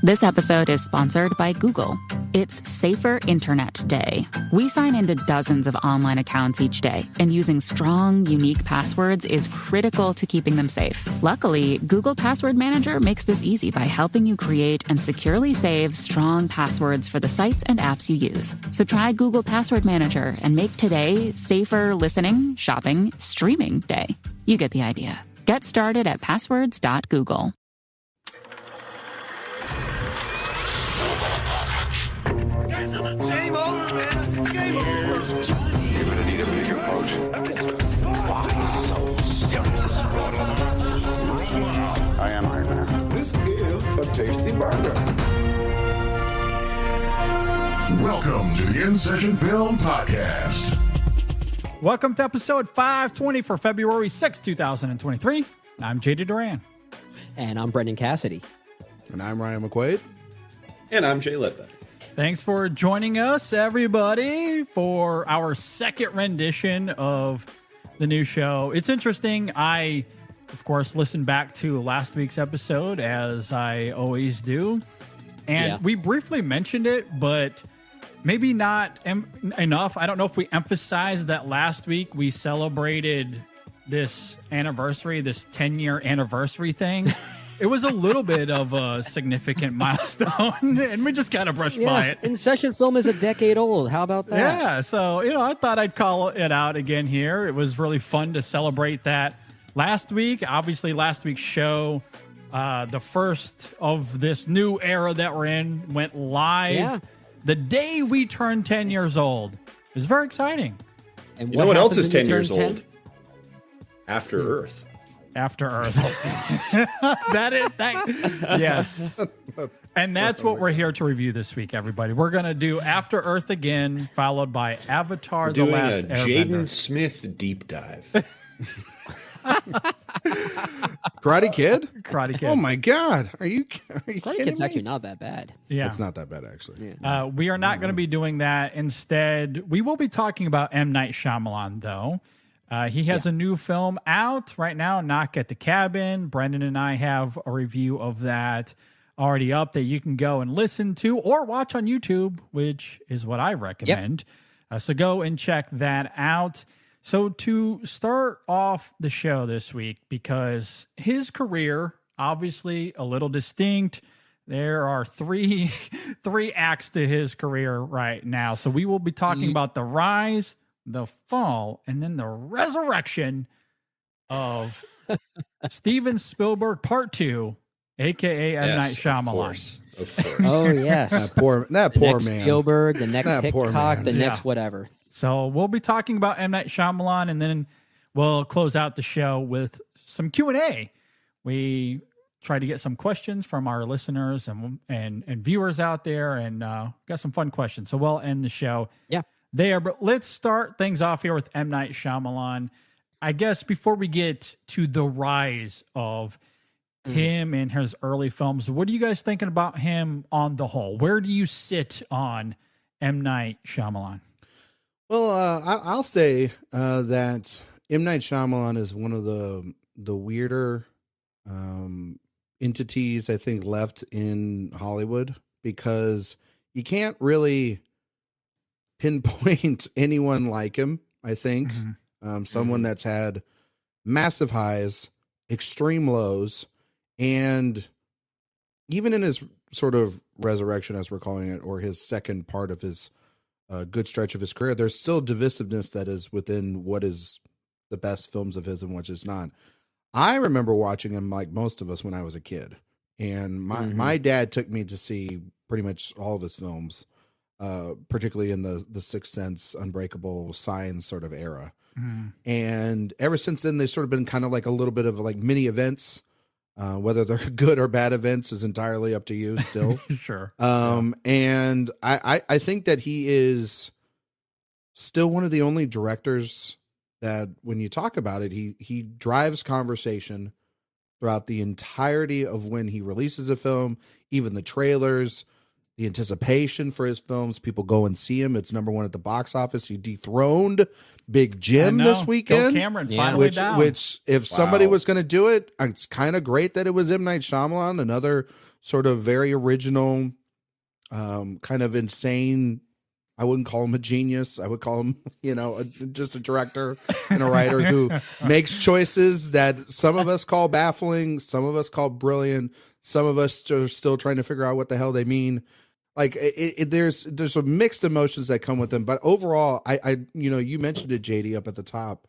This episode is sponsored by Google. It's Safer Internet Day. We sign into dozens of online accounts each day, and using strong, unique passwords is critical to keeping them safe. Luckily, Google Password Manager makes this easy by helping you create and securely save strong passwords for the sites and apps you use. So try Google Password Manager and make today safer listening, shopping, streaming day. You get the idea. Get started at passwords.google. Game over, man. Game over. You're gonna need a bigger boat. Why so serious? I am Iron Man. This is a tasty burger. Welcome to the InSession Film Podcast. Welcome to episode 520 for February 6, 2023. I'm JD Duran. And I'm Brendan Cassidy. And I'm Ryan McQuaid. And I'm Jay Ledbetter. Thanks for joining us, everybody, for our second rendition of the new show. It's interesting. I, of course, listened back to last week's episode, as I always do. And we briefly mentioned it, but maybe not enough. I don't know if we emphasized that last week we celebrated this anniversary, this 10-year anniversary thing. It was a little bit of a significant milestone, and we just kind of brushed by it. InSession Film is a decade old. How about that? Yeah, so, I thought I'd call it out again here. It was really fun to celebrate that last week. Obviously, last week's show, the first of this new era that we're in, went live the day we turned 10 years old. It was very exciting. And you know what else is 10 years 10? old? After Earth. After Earth. Yes. And that's what we're here to review this week, everybody. We're going to do After Earth again, followed by Avatar: The Last Doing a Airbender. Jaden Smith deep dive. Karate Kid? Karate Kid. Oh my God. Are you Karate kidding Kid's me? actually not that bad. Yeah. It's not that bad, actually. We are not going to be doing that. Instead, we will be talking about M. Night Shyamalan, though. He has a new film out right now, Knock at the Cabin. Brendan and I have a review of that already up that you can go and listen to or watch on YouTube, which is what I recommend. So go and check that out. So to start off the show this week, because his career, obviously a little distinct, there are three acts to his career right now. So we will be talking about the rise, the fall, and then the resurrection of Steven Spielberg Part 2, a.k.a. M. Night Shyamalan. Of course. Oh, yes. That poor next man. Spielberg, the next That poor Hitchcock, man. the next whatever. So we'll be talking about M. Night Shyamalan, and then we'll close out the show with some Q&A. We try to get some questions from our listeners and viewers out there, and got some fun questions. So we'll end the show there. But let's start things off here with M. Night Shyamalan. I guess before we get to the rise of him and his early films, what are you guys thinking about him on the whole? Where do you sit on M. Night Shyamalan? Well, I'll say that M. Night Shyamalan is one of the weirder entities, I think, left in Hollywood, because you can't really pinpoint anyone like him, I think. Someone that's had massive highs, extreme lows, and even in his sort of resurrection, as we're calling it, or his second part of his good stretch of his career, there's still divisiveness that is within what is the best films of his and which is not. I remember watching him, like most of us, when I was a kid, and my dad took me to see pretty much all of his films, particularly in the Sixth Sense, Unbreakable, Signs sort of era. And ever since then, they've sort of been kind of like a little bit of like mini events. Whether they're good or bad events is entirely up to you still. Sure. And I think that he is still one of the only directors that, when you talk about it, he drives conversation throughout the entirety of when he releases a film, even the trailers, the anticipation for his films. People go and see him. It's number one at the box office. He dethroned Big Jim this weekend. Bill Cameron finally down. Which if somebody was going to do it, it's kind of great that it was M. Night Shyamalan, another sort of very original, kind of insane. I wouldn't call him a genius. I would call him, just a director and a writer who makes choices that some of us call baffling, some of us call brilliant, some of us are still trying to figure out what the hell they mean. Like there's some mixed emotions that come with them, but overall, I you mentioned it, JD, up at the top,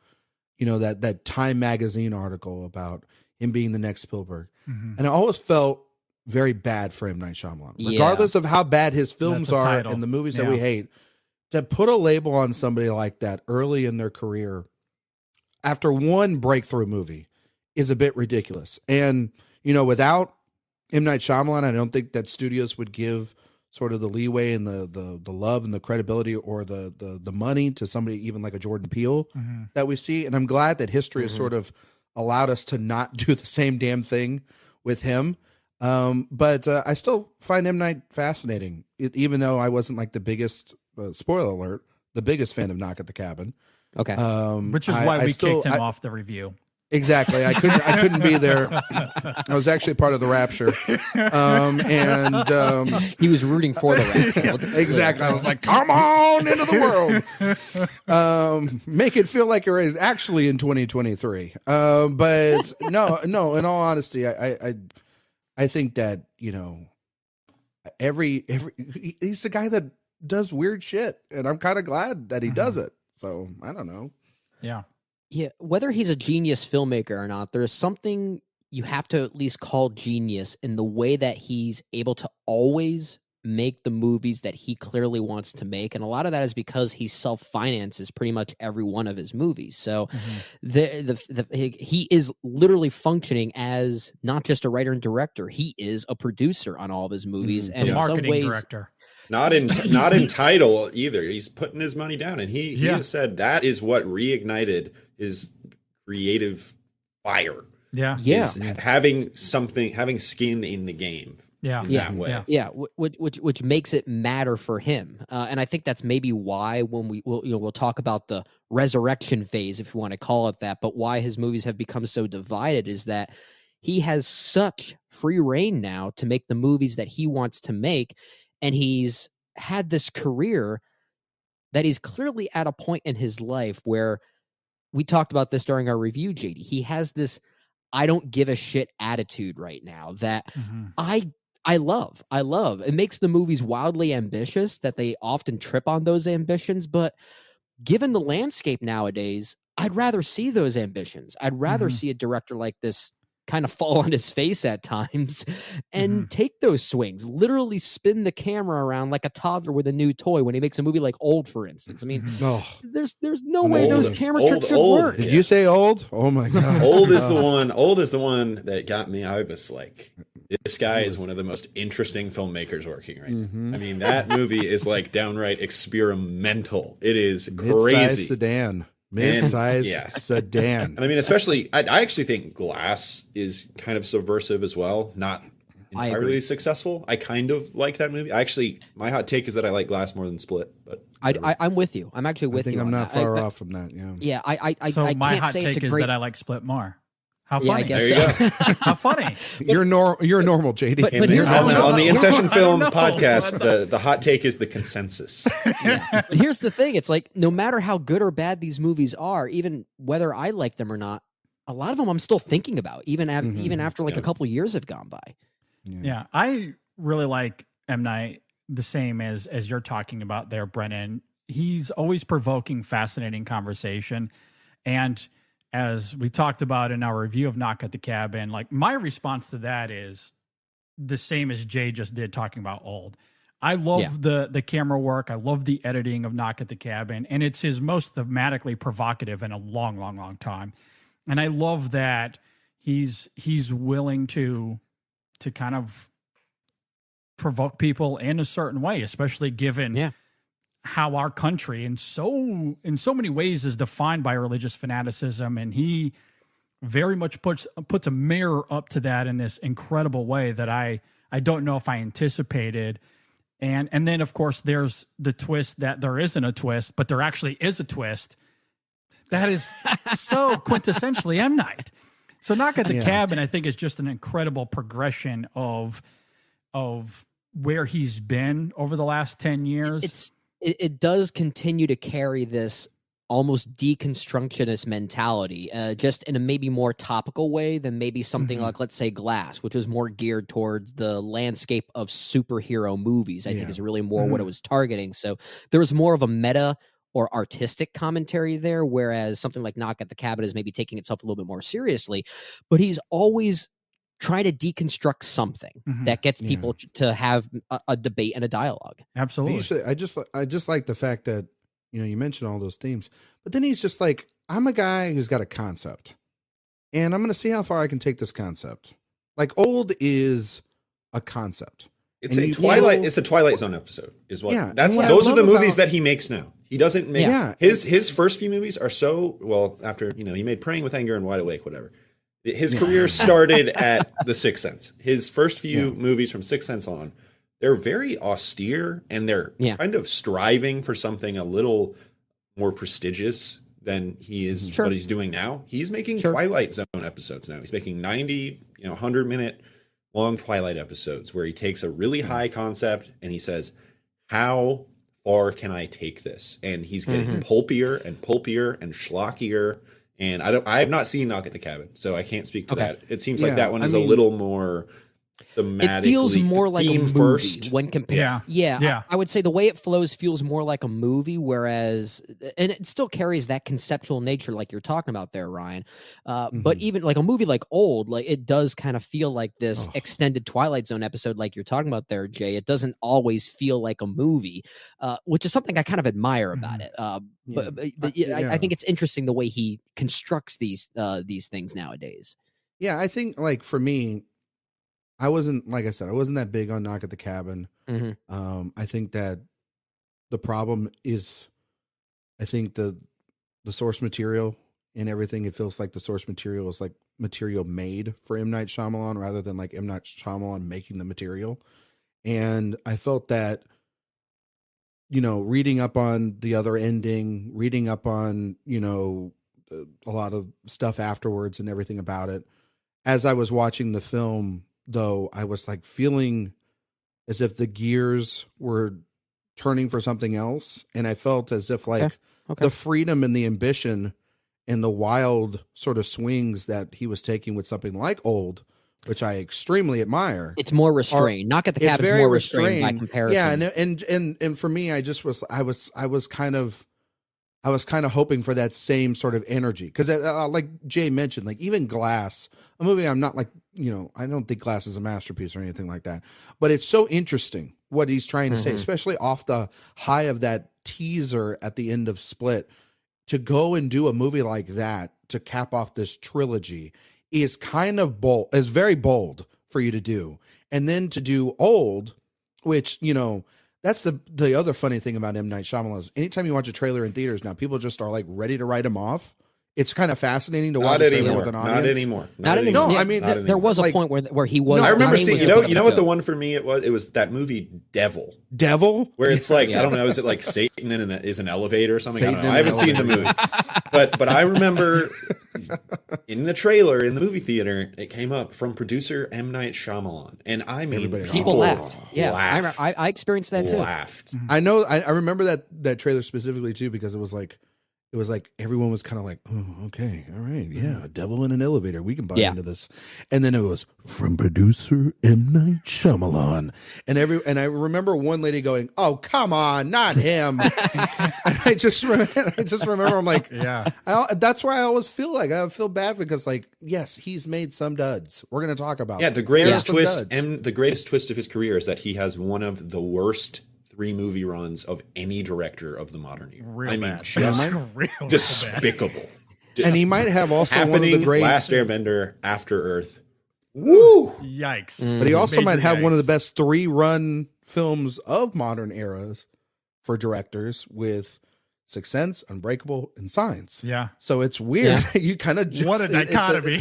that Time magazine article about him being the next Spielberg, and I always felt very bad for M. Night Shyamalan, regardless of how bad his films are and the movies that we hate. To put a label on somebody like that early in their career after one breakthrough movie is a bit ridiculous. And without M. Night Shyamalan, I don't think that studios would give sort of the leeway and the love and the credibility or the money to somebody even like a Jordan Peele that we see. And I'm glad that history has sort of allowed us to not do the same damn thing with him. But I still find M. Night fascinating, even though I wasn't like the biggest, spoiler alert, the biggest fan of Knock at the Cabin. Okay. Which is why we kicked him off the review. Exactly. I couldn't be there. I was actually part of the rapture. He was rooting for the rapture. Exactly. I was like, come on into the world. Make it feel like you're actually in 2023. But no, in all honesty, I think that, he's a guy that does weird shit, and I'm kind of glad that he does it. So I don't know. Yeah. Yeah, whether he's a genius filmmaker or not, there's something you have to at least call genius in the way that he's able to always make the movies that he clearly wants to make. And a lot of that is because he self-finances pretty much every one of his movies. So he is literally functioning as not just a writer and director. He is a producer on all of his movies. And in marketing some ways, director. Not in title either. He's putting his money down, and he has said that is what reignited his creative fire. Yeah. Is having skin in the game. Yeah. In that way. Yeah. Which makes it matter for him. And I think that's maybe why when we'll talk about the resurrection phase, if you want to call it that, but why his movies have become so divided is that he has such free reign now to make the movies that he wants to make. And he's had this career that he's clearly at a point in his life where we talked about this during our review, JD. He has this I don't give a shit attitude right now that I love. It makes the movies wildly ambitious that they often trip on those ambitions. But given the landscape nowadays, I'd rather see those ambitions. I'd rather see a director like this kind of fall on his face at times and take those swings, literally spin the camera around like a toddler with a new toy when he makes a movie like Old, for instance. I mean, there's no way those camera tricks should work. Did you say Old? Oh my God. Old is the one that got me. I was like, this guy is one of the most interesting filmmakers working right now. I mean, that movie is like downright experimental. It is crazy. Sedan. Mid-size sedan. And I mean, especially, I actually think Glass is kind of subversive as well. Not entirely successful. I kind of like that movie. My hot take is that I like Glass more than Split. But I'm with you. I'm actually with you. I think I'm not far off from that. Yeah. Yeah. So my can't hot say take it's a is great... that I like Split more. How funny! Yeah, I guess there you so. go. How funny! You're normal, JD. But And here's on the InSession Film know. Podcast, the hot take is the consensus. But here's the thing: it's like no matter how good or bad these movies are, even whether I like them or not, a lot of them I'm still thinking about, even after like a couple years have gone by. Yeah, I really like M. Night the same as you're talking about there, Brennan. He's always provoking fascinating conversation, and as we talked about in our review of Knock at the Cabin, like my response to that is the same as Jay just did talking about Old. I love the camera work. I love the editing of Knock at the Cabin, and it's his most thematically provocative in a long, long, long time. And I love that he's willing to kind of provoke people in a certain way, especially given how our country in so many ways is defined by religious fanaticism, and he very much puts a mirror up to that in this incredible way that I don't know if I anticipated. And then of course there's the twist that there isn't a twist, but there actually is a twist. That is so quintessentially M. Night. So Knock at the Cabin, I think, is just an incredible progression of of where he's been over the last 10 years. It does continue to carry this almost deconstructionist mentality, just in a maybe more topical way than maybe something like, let's say, Glass, which was more geared towards the landscape of superhero movies. I think is really more what it was targeting. So there was more of a meta or artistic commentary there, whereas something like Knock at the Cabin is maybe taking itself a little bit more seriously. But he's always trying to deconstruct something that gets people to have a debate and a dialogue. Absolutely. I just like the fact that, you know, you mentioned all those themes, but then he's just like, I'm a guy who's got a concept and I'm going to see how far I can take this concept. Like, Old is a concept. It's a Twilight Zone episode is what. Yeah, those are the movies that he makes now. He doesn't make his first few movies are so well after, you know, he made Praying with Anger and Wide Awake, whatever. His career started at The Sixth Sense. His first few movies from Sixth Sense on, they're very austere and they're kind of striving for something a little more prestigious than he is what he's doing now. He's making Twilight Zone episodes now. He's making 90, 100-minute long Twilight episodes where he takes a really high concept and he says, how far can I take this? And he's getting pulpier and pulpier and schlockier. And I have not seen Knock at the Cabin, so I can't speak to that. It seems like that one is a little more thematically. It feels more like a movie first when compared. Yeah. I would say the way it flows feels more like a movie, whereas, and it still carries that conceptual nature like you're talking about there, Ryan. But even like a movie like Old, like it does kind of feel like this extended Twilight Zone episode like you're talking about there, Jay. It doesn't always feel like a movie, which is something I kind of admire about it. I think it's interesting the way he constructs these things nowadays. Yeah, I think, like, for me, I wasn't that big on Knock at the Cabin. I think that the problem is, I think the source material and everything, it feels like the source material is like material made for M. Night Shyamalan rather than like M. Night Shyamalan making the material. And I felt that, you know, reading up on the other ending, reading up on, you know, a lot of stuff afterwards and everything about it, as I was watching the film, though, I was like feeling as if the gears were turning for something else. And I felt as if like the freedom and the ambition and the wild sort of swings that he was taking with something like Old, which I extremely admire. It's more restrained. Knock at the Cabin is more restrained by comparison. Yeah. And for me, I was kind of hoping for that same sort of energy. Cause like Jay mentioned, like even Glass, a movie I'm not like, you know, I don't think Glass is a masterpiece or anything like that, but it's so interesting what he's trying to say, especially off the high of that teaser at the end of Split. To go and do a movie like that to cap off this trilogy is kind of bold, is very bold for you to do. And then to do Old, which, you know, that's the other funny thing about M. Night Shyamalan is anytime you watch a trailer in theaters now, people just are like ready to write him off. It's kind of fascinating to watch a trailer with an audience. Not anymore. No, I mean, there was a point where he was. I remember seeing, you know what the one for me it was that movie Devil, where it's like, I don't know, is it like Satan is an elevator or something? I don't know. I haven't seen the movie, but I remember in the trailer in the movie theater, it came up from producer M. Night Shyamalan, and I mean, people laughed. Yeah, I experienced that too. Laughed. I know. I remember that trailer specifically too because it was like everyone was kind of like, oh, okay, all right, yeah, a devil in an elevator, we can buy into this. And then it was from producer M. Night Shyamalan, and I remember one lady going, "Oh, come on, not him." And I just remember, I'm like, yeah, that's where I always feel like I feel bad because, like, yes, he's made some duds. We're gonna talk about the greatest twist, and the greatest twist of his career is that he has one of the worst 3 movie runs of any director of the modern era. Just despicable. And he might have also one of the great Last Airbender, After Earth. Woo! Yikes! But he also might have one of the best 3-run films of modern eras for directors with Sixth Sense, Unbreakable, and Signs. Yeah. So it's weird. Yeah. You kind of what a dichotomy.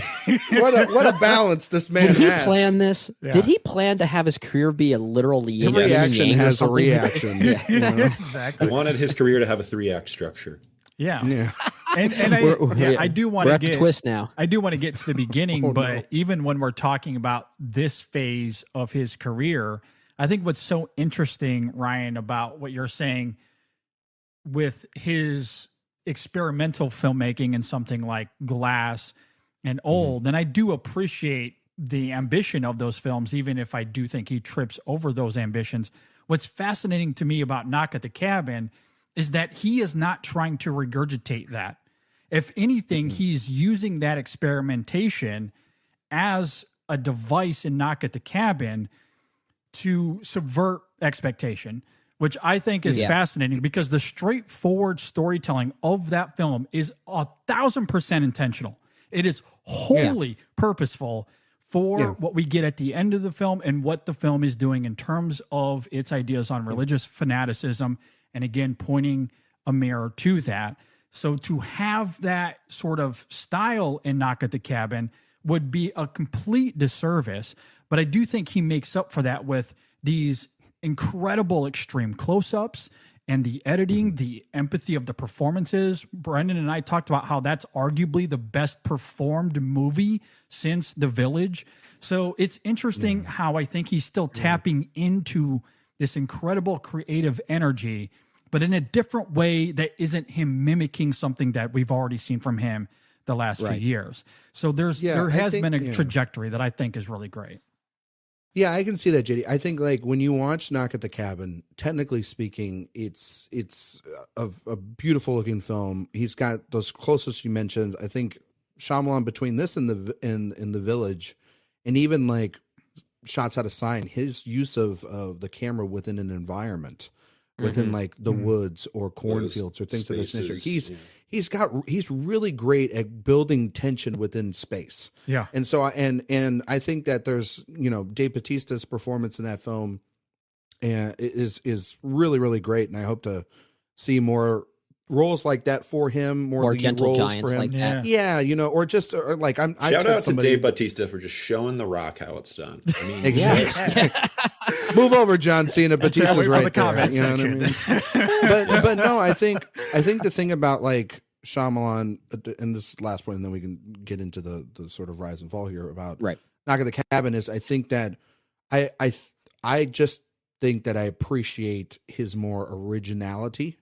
What a balance this man has. Did he plan this? Yeah. Did he plan to have his career be a literal yin? Every action has a reaction. Exactly. He wanted his career to have a 3-act structure. Yeah. I do want to get twist now. I do want to get to the beginning, but no. even when we're talking about this phase of his career, I think what's so interesting, Ryan, about what you're saying with his experimental filmmaking and something like Glass and Old, and I do appreciate the ambition of those films, even if I do think he trips over those ambitions. What's fascinating to me about Knock at the Cabin is that he is not trying to regurgitate that. If anything, he's using that experimentation as a device in Knock at the Cabin to subvert expectation, which I think is fascinating because the straightforward storytelling of that film is 1,000% intentional. It is wholly purposeful for what we get at the end of the film and what the film is doing in terms of its ideas on religious fanaticism, and again, pointing a mirror to that. So to have that sort of style in Knock at the Cabin would be a complete disservice. But I do think he makes up for that with these incredible extreme close-ups and the editing, the empathy of the performances. Brendan and I talked about how that's arguably the best performed movie since The Village. So it's interesting how I think he's still tapping into this incredible creative energy, but in a different way that isn't him mimicking something that we've already seen from him the last few years. So there has been a trajectory that I think is really great. Yeah, I can see that, JD. I think like when you watch Knock at the Cabin, technically speaking, it's a beautiful looking film. He's got those closest you mentioned. I think Shyamalan, between this and the Village, and even like Shots Out of Sign, his use of the camera within an environment, within like the woods or cornfields or things of this nature. He's really great at building tension within space. Yeah. And so and I think that there's, Dave Bautista's performance in that film is really, really great. And I hope to see more roles like that for him, more gentle roles giants for him. like that. Yeah, or just or like I'm shout out to Dave Bautista for just showing The Rock how it's done. I mean, exactly. Move over, John Cena. Batista's right there. You know what I mean? But no, I think the thing about like Shyamalan, and this last point, and then we can get into the sort of rise and fall here about Knock at the Cabin, is I think that I just think that I appreciate his more originality.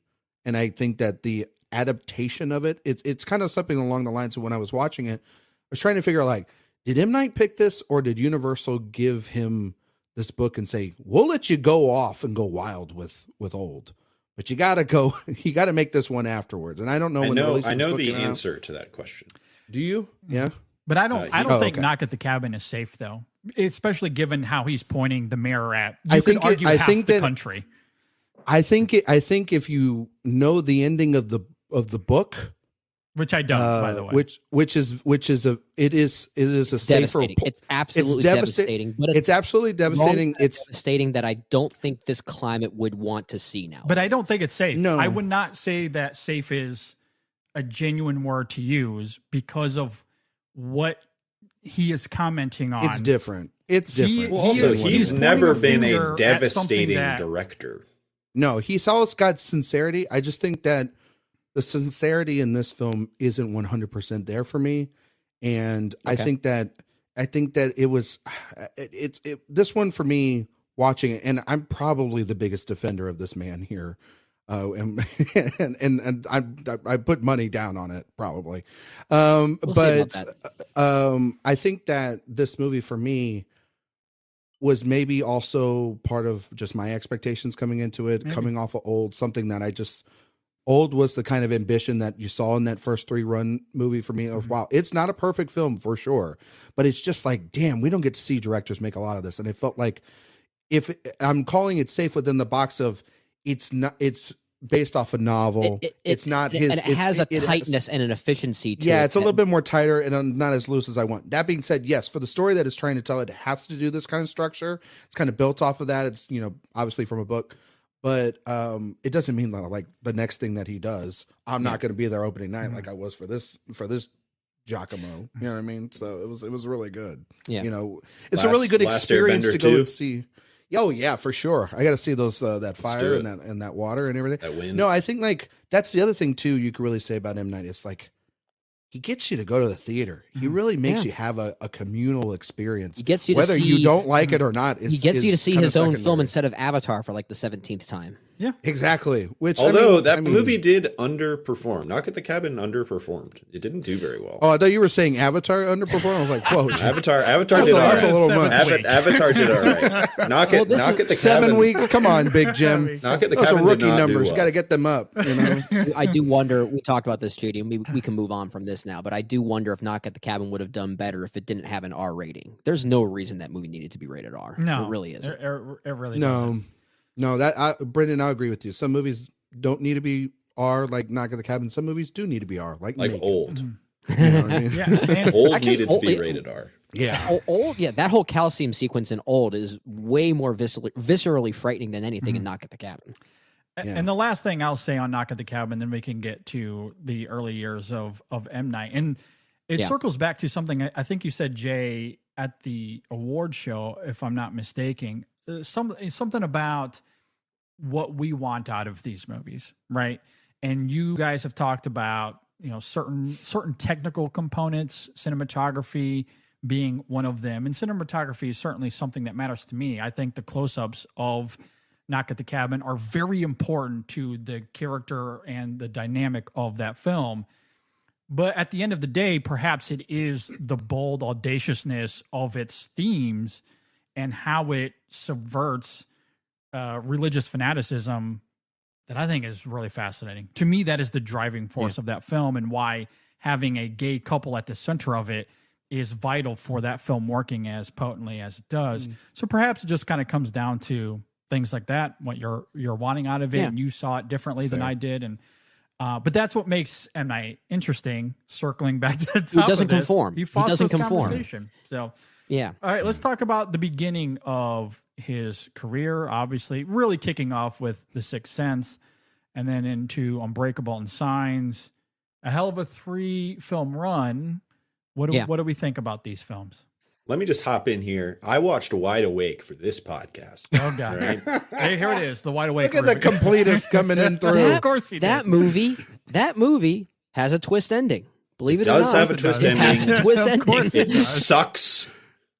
And I think that the adaptation of it's kind of something along the lines of when I was watching it, I was trying to figure out, like, did M. Night pick this, or did Universal give him this book and say, we'll let you go off and go wild with Old, but you got to make this one afterwards. And I don't know. I know the answer to that question. Do you? Yeah. But I don't think Knock at the Cabin is safe, though, especially given how he's pointing the mirror at. I think the country. I think if you know the ending of the book, which I don't, by the way, which is a safer. It's absolutely devastating. But it's absolutely devastating. It's devastating that I don't think this climate would want to see now. But I don't think it's safe. No, I would not say that safe is a genuine word to use because of what he is commenting on. It's different. He's never been a devastating director. No, he's always got sincerity. I just think that the sincerity in this film isn't 100% there for me. And I think that it was, this one for me watching it, and I'm probably the biggest defender of this man here. And I put money down on it probably. But I think that this movie for me was maybe also part of just my expectations coming into it, coming off of Old, something that Old was the kind of ambition that you saw in that first 3 run movie for me. Wow. It's not a perfect film for sure, but it's just like, damn, we don't get to see directors make a lot of this. And it felt like, if I'm calling it safe within the box of it's based off a novel. It's not his. And it has a tightness and an efficiency to it. Yeah, it's a little bit more tighter and not as loose as I want. That being said, yes, for the story that it's trying to tell, it has to do this kind of structure. It's kind of built off of that. It's, obviously from a book, but it doesn't mean that like the next thing that he does, I'm not going to be there opening night like I was for this Giacomo. You know what I mean? So it was really good. Yeah. It's a really good experience to go and see. Oh yeah, for sure. I got to see those that fire do and that water and everything. That wind. No, I think like that's the other thing too. You could really say about M Night. It's like he gets you to go to the theater. He really makes you have a communal experience. He gets you whether to see, you don't like it or not. He gets you to see kinda his own film secondary. instead of Avatar for like the 17th time. Yeah, Exactly. Which Although I mean, movie did underperform. Knock at the Cabin underperformed. It didn't do very well. Oh, I thought you were saying Avatar underperformed. I was like, whoa, Avatar That's did a- all that's a right. little much. Avatar did all right. Knock at the 7 Cabin. weeks. Come on, Big Jim. Knock at the Those are Cabin did rookie not do numbers. well. Got to get them up. You know. I do wonder, we talked about this, JD, and we can move on from this now, but I do wonder if Knock at the Cabin would have done better if it didn't have an R rating. There's no reason that movie needed to be rated R. no, It really isn't. It really doesn't. No. Brendan, I agree with you. Some movies don't need to be R, like Knock at the Cabin. Some movies do need to be R, like Naked. Old. You know what I mean? Yeah, and Old Actually, needed to be Old- rated R. Yeah. Old, yeah, that whole Coliseum sequence in Old is way more viscerally frightening than anything in Knock at the Cabin. And the last thing I'll say on Knock at the Cabin, then we can get to the early years of M. Night. And it circles back to something I think you said, Jay, at the award show, if I'm not mistaken, something about what we want out of these movies, right? And you guys have talked about, certain technical components, cinematography being one of them. And cinematography is certainly something that matters to me. I think the close-ups of Knock at the Cabin are very important to the character and the dynamic of that film. But at the end of the day, perhaps it is the bold audaciousness of its themes and how it subverts religious fanaticism that I think is really fascinating. To me, that is the driving force of that film, and why having a gay couple at the center of it is vital for that film working as potently as it does. So perhaps it just kind of comes down to things like that, what you're wanting out of it, and you saw it differently than I did. And but that's what makes M. Night interesting. Circling back to the top, He doesn't of this, conform. He He fosters doesn't conform. conversation. So Yeah. all right, let's talk about the beginning of his career. Obviously, really kicking off with The Sixth Sense, and then into Unbreakable and Signs. A hell of a 3-film run. What do we think about these films? Let me just hop in here. I watched Wide Awake for this podcast. Oh God! Right? Hey, here it is. The Wide Awake. Look at the completist coming in through. Of course he did. That movie has a twist ending. Believe it or does not. have a twist It has ending. a twist Of ending. course It sucks.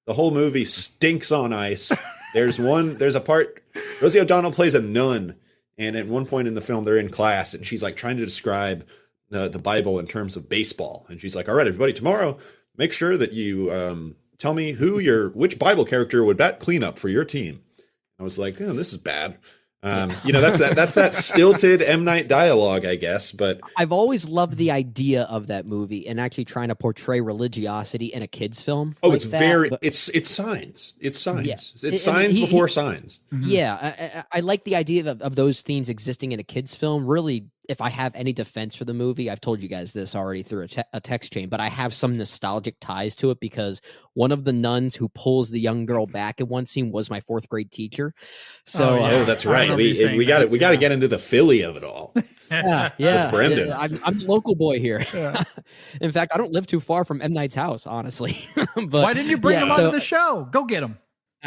The whole movie stinks on ice. There's a part, Rosie O'Donnell plays a nun, and at one point in the film, they're in class, and she's like trying to describe the Bible in terms of baseball. And she's like, all right, everybody, tomorrow, make sure that you tell me which Bible character would bat cleanup for your team. I was like, oh, this is bad. That's that stilted M. Night dialogue, I guess. But I've always loved the idea of that movie and actually trying to portray religiosity in a kid's film. oh, like it's that, very but- it's signs. It's signs. Yeah. It's I mean, signs he- before signs. Yeah, I like the idea of those themes existing in a kid's film. Really, if I have any defense for the movie, I've told you guys this already through a text chain, but I have some nostalgic ties to it because one of the nuns who pulls the young girl back in one scene was my 4th grade teacher. So, Oh, that's I right. remember you saying We got that. to get into the Philly of it all. yeah. Brendan. I'm the local boy here. In fact, I don't live too far from M. Night's house, honestly. But Why didn't you bring yeah, him so- onto the show? Go get him.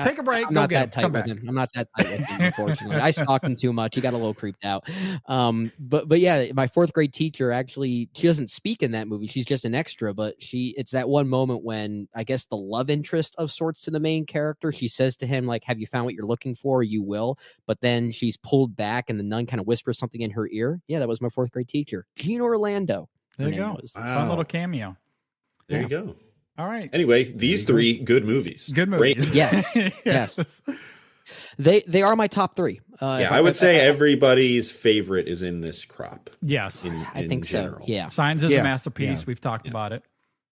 Take a break. I'm Go not get him. that tight Come with back. him. I'm not that tight with him, unfortunately. I stalked him too much. He got a little creeped out. But yeah, my 4th grade teacher actually, she doesn't speak in that movie. She's just an extra, but it's that one moment when I guess the love interest of sorts to the main character, she says to him, like, have you found what you're looking for? You will. But then she's pulled back and the nun kind of whispers something in her ear. Yeah, that was my 4th grade teacher. Jean Orlando. There her you name go. was. Fun little cameo. There you go. All right. Anyway, these 3 good movies. Good Great movies. Yes. Yes. They are my top 3. Yeah, I would say everybody's favorite is in this crop. Yes. I think general. so. Yeah. Signs is Yeah. a masterpiece. Yeah. We've talked about it.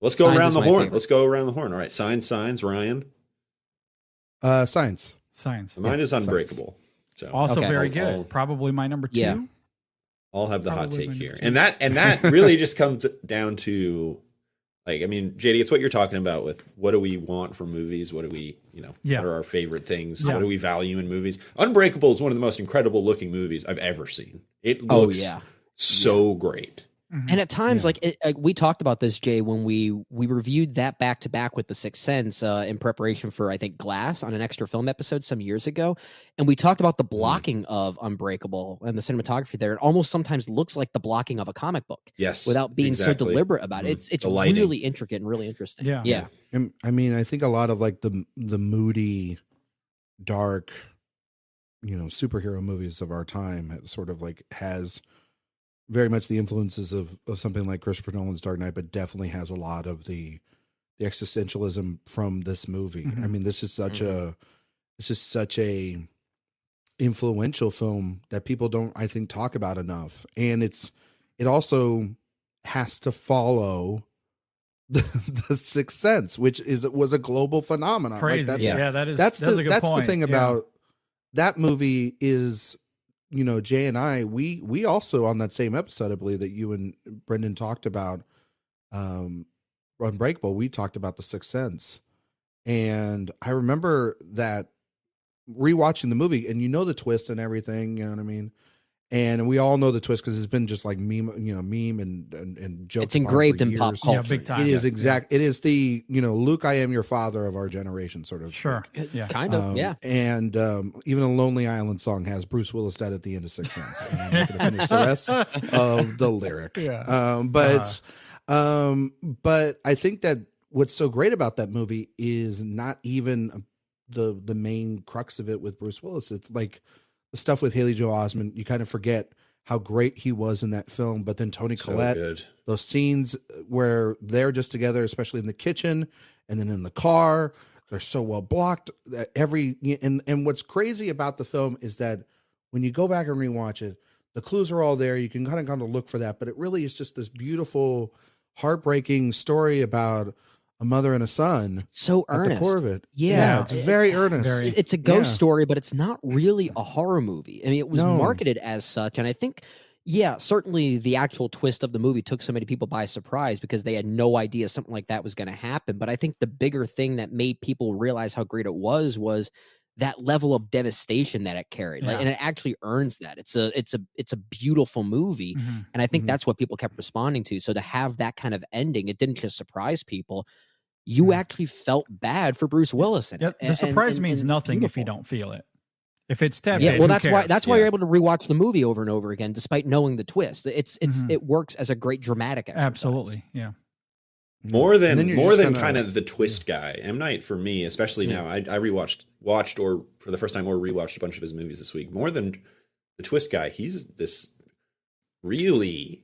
Let's go Signs around is the my horn. favorite. Let's go around the horn. All right, signs, Ryan. Science. Signs. Mine is Science. Unbreakable. So Also Okay. very I'll- good. I'll- Probably my number 2. Yeah. I'll have the hot Probably take my here. number two. And that really just comes down to, like, I mean, JD, it's what you're talking about with what do we want from movies? What do we, Yeah. what are our favorite things? Yeah. What do we value in movies? Unbreakable is one of the most incredible looking movies I've ever seen. It Oh, looks yeah. so great. And at times, like we talked about this, Jay, when we reviewed that back to back with The Sixth Sense in preparation for, I think, Glass on an extra film episode some years ago, and we talked about the blocking of Unbreakable and the cinematography there. It almost sometimes looks like the blocking of a comic book, without being so deliberate about it. It's really intricate and really interesting. Yeah. And, I mean, I think a lot of like the moody, dark, superhero movies of our time sort of like has very much the influences of something like Christopher Nolan's Dark Knight, but definitely has a lot of the existentialism from this movie. I mean, this is such a influential film that people don't, I think, talk about enough. And it also has to follow the Sixth Sense, which was a global phenomenon. Crazy. Like that's a good point. The thing about that movie is, Jay and I, we also on that same episode, I believe that you and Brendan talked about Unbreakable, we talked about The Sixth Sense. And I remember that rewatching the movie, and the twist and everything, you know what I mean? And we all know the twist because it's been just like meme and joke. It's engraved in pop culture. Yeah, big time. It is It is the, Luke, I am your father of our generation sort of. Sure. Yeah. Kind of. Yeah. And even a Lonely Island song has Bruce Willis dead at the end of Sixth Sense. And I'm not going to finish the rest of the lyric. Yeah. But I think that what's so great about that movie is not even the main crux of it with Bruce Willis. It's like the stuff with Haley Joel Osment. You kind of forget how great he was in that film, but then Toni Collette, those scenes where they're just together, especially in the kitchen and then in the car, they're so well blocked that and what's crazy about the film is that when you go back and rewatch it, the clues are all there. You can kind of look for that, but it really is just this beautiful, heartbreaking story about a mother and a son. So earnest. At the core of it. Yeah. It's very earnest. It's a ghost story, but it's not really a horror movie. I mean, it was marketed as such. And I think, certainly the actual twist of the movie took so many people by surprise because they had no idea something like that was going to happen. But I think the bigger thing that made people realize how great it was that level of devastation that it carried. Like, and it actually earns that. It's a beautiful movie. And I think that's what people kept responding to. So to have that kind of ending, it didn't just surprise people. You actually felt bad for Bruce Willis in it. The surprise means nothing if you don't feel it. If it's dead, well, that's why you're able to rewatch the movie over and over again, despite knowing the twist. It works as a great dramatic exercise. Absolutely, yeah. More than kind of the twist guy. M. Night for me, especially now, I watched or for the first time or rewatched a bunch of his movies this week. More than the twist guy, he's this really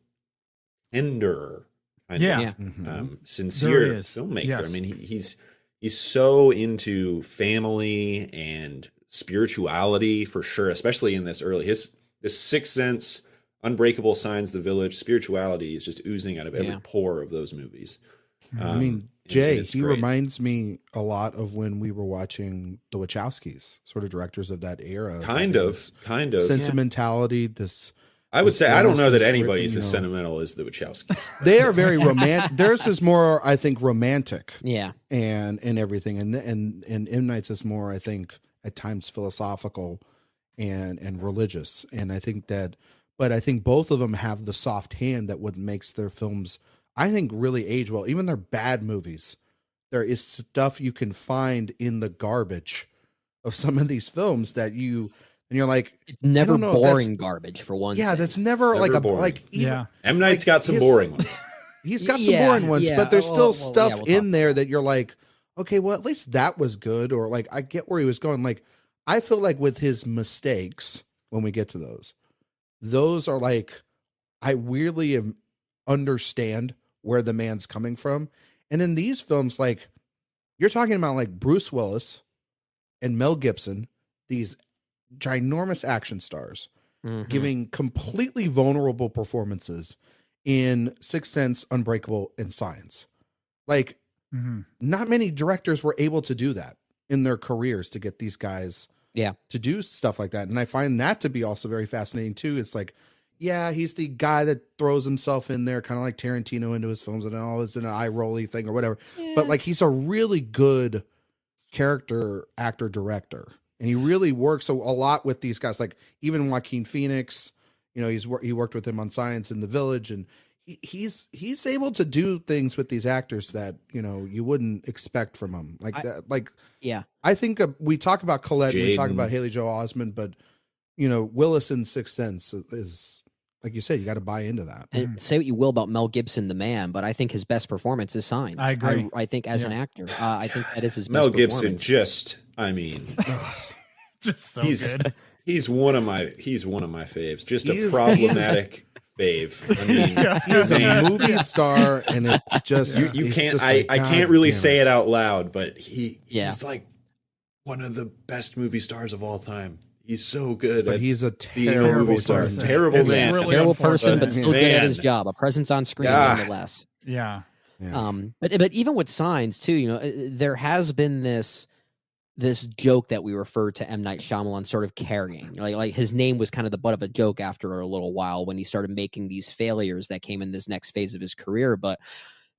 tender kind of sincere filmmaker. Yes. I mean, he's so into family and spirituality for sure, especially in this this Sixth Sense, Unbreakable, Signs, The Village. Spirituality is just oozing out of every pore of those movies. I mean, Jay, he reminds me a lot of when we were watching the Wachowskis, sort of directors of that era. Kind of sentimentality. This, I would say, I don't know that anybody's as sentimental as the Wachowskis. They are very romantic. Theirs is more, I think, romantic. Yeah, and everything, and M. Night's is more, I think, at times philosophical and religious. And I think both of them have the soft hand that what makes their films, I think, really age well. Even their bad movies, there is stuff you can find in the garbage of some of these films that you're like, it's never boring garbage for one. Yeah, that's never like a boring. like. Even, M. Night's got some boring ones. He's got some boring ones, but there's still stuff in there that you're like, okay, well, at least that was good, or like I get where he was going. Like I feel like with his mistakes, when we get to those are like, I weirdly understand where the man's coming from. And in these films, like you're talking about like Bruce Willis and Mel Gibson, these ginormous action stars giving completely vulnerable performances in Sixth Sense, Unbreakable, and Signs. Like not many directors were able to do that in their careers to get these guys to do stuff like that. And I find that to be also very fascinating too. It's like, yeah, he's the guy that throws himself in there, kind of like Tarantino into his films and all is an eye-rolly thing or whatever. Yeah. But like, he's a really good character actor director, and he really works a lot with these guys. Like even Joaquin Phoenix, he worked with him on Science in the Village, and he's able to do things with these actors that you wouldn't expect from him, Yeah. I think we talk about Colette, we talk Jaden. about Haley Joel Osment, but Willis in Sixth Sense is, like you said, you got to buy into that. And say what you will about Mel Gibson, the man, but I think his best performance is Signs. I agree. I think as an actor, I think that is his Mel best Gibson, performance. Just so he's good. he's one of my faves. Just He a is- problematic fave. I mean, He's a man, movie star, and it's just you it's can't. just I like, can't God really damn say it out loud, but Yeah. he's like one of the best movie stars of all time. He's so good. But at he's a being a terrible movie star. person. Terrible It's man. really Terrible person, but unfortunate. still good at his Man. job. A presence on screen, Yeah. nonetheless. Yeah. Yeah. But even with Signs too, there has been this joke that we refer to M. Night Shyamalan sort of carrying. Like his name was kind of the butt of a joke after a little while when he started making these failures that came in this next phase of his career. But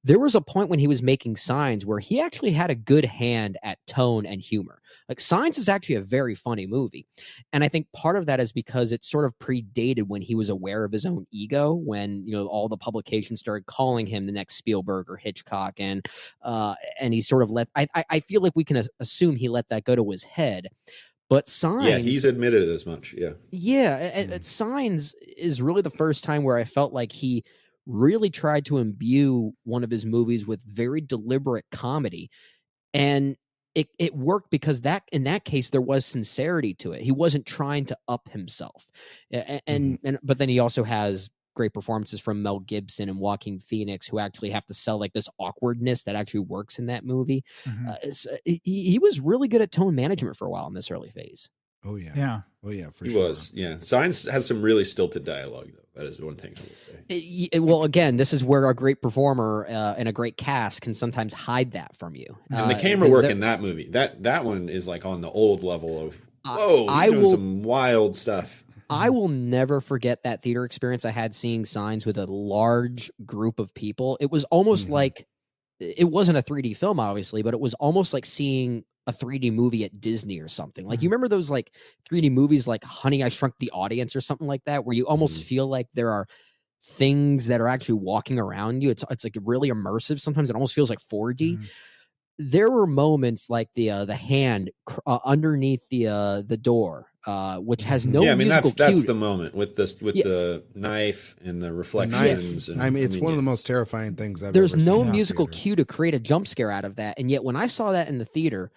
there was a point when he was making Signs where he actually had a good hand at tone and humor. Like Signs is actually a very funny movie. And I think part of that is because it sort of predated when he was aware of his own ego, when, all the publications started calling him the next Spielberg or Hitchcock. And he sort of I feel like we can assume he let that go to his head. But Signs. Yeah, he's admitted as much. Yeah. Yeah. And Signs is really the first time where I felt like he really tried to imbue one of his movies with very deliberate comedy. And it worked because in that case there was sincerity to it. He wasn't trying to up himself. But then he also has great performances from Mel Gibson and Joaquin Phoenix, who actually have to sell like this awkwardness that actually works in that movie. He was really good at tone management for a while in this early phase. Oh yeah. Yeah. Oh yeah, for He sure. was. Yeah. Signs has some really stilted dialogue, though. That is one thing I will say. Well, again, this is where a great performer and a great cast can sometimes hide that from you. And the camera work in that movie, that one is like on the old level of, whoa, he's doing some wild stuff. I will never forget that theater experience I had seeing Signs with a large group of people. It was almost like, it wasn't a 3D film, obviously, but it was almost like seeing a 3D movie at Disney or something. Like, you remember those like 3D movies like Honey, I Shrunk the Audience or something like that, where you almost feel like there are things that are actually walking around you. It's like really immersive. Sometimes it almost feels like 4D. There were moments like the hand underneath the door, which has no. Yeah, I mean musical that's cue. the moment with the knife and the reflections. And, I mean, it's one of the most terrifying things I've There's ever seen. no in a musical theater. cue to create a jump scare out of that, and yet when I saw that in the theater,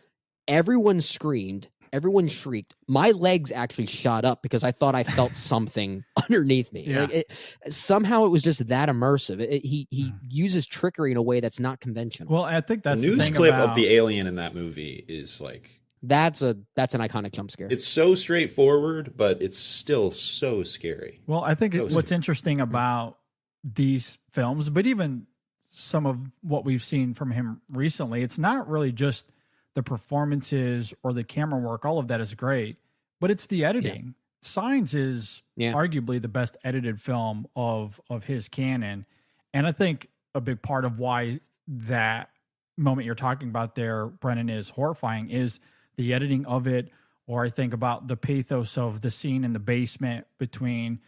everyone screamed, everyone shrieked. My legs actually shot up because I thought I felt something underneath me. Yeah. Like somehow it was just that immersive. He uses trickery in a way that's not conventional. Well, I think the that's the news thing clip about, of the alien in that movie is like, that's an iconic jump scare. it's so straightforward, but it's still so scary. Well, I think That was what's interesting about these films, but even some of what we've seen from him recently, it's not really just the performances or the camera work. All of that is great, but it's the editing. Signs is arguably the best edited film of his canon. And I think a big part of why that moment you're talking about there, Brennan, is horrifying is the editing of it. Or I think about the pathos of the scene in the basement between,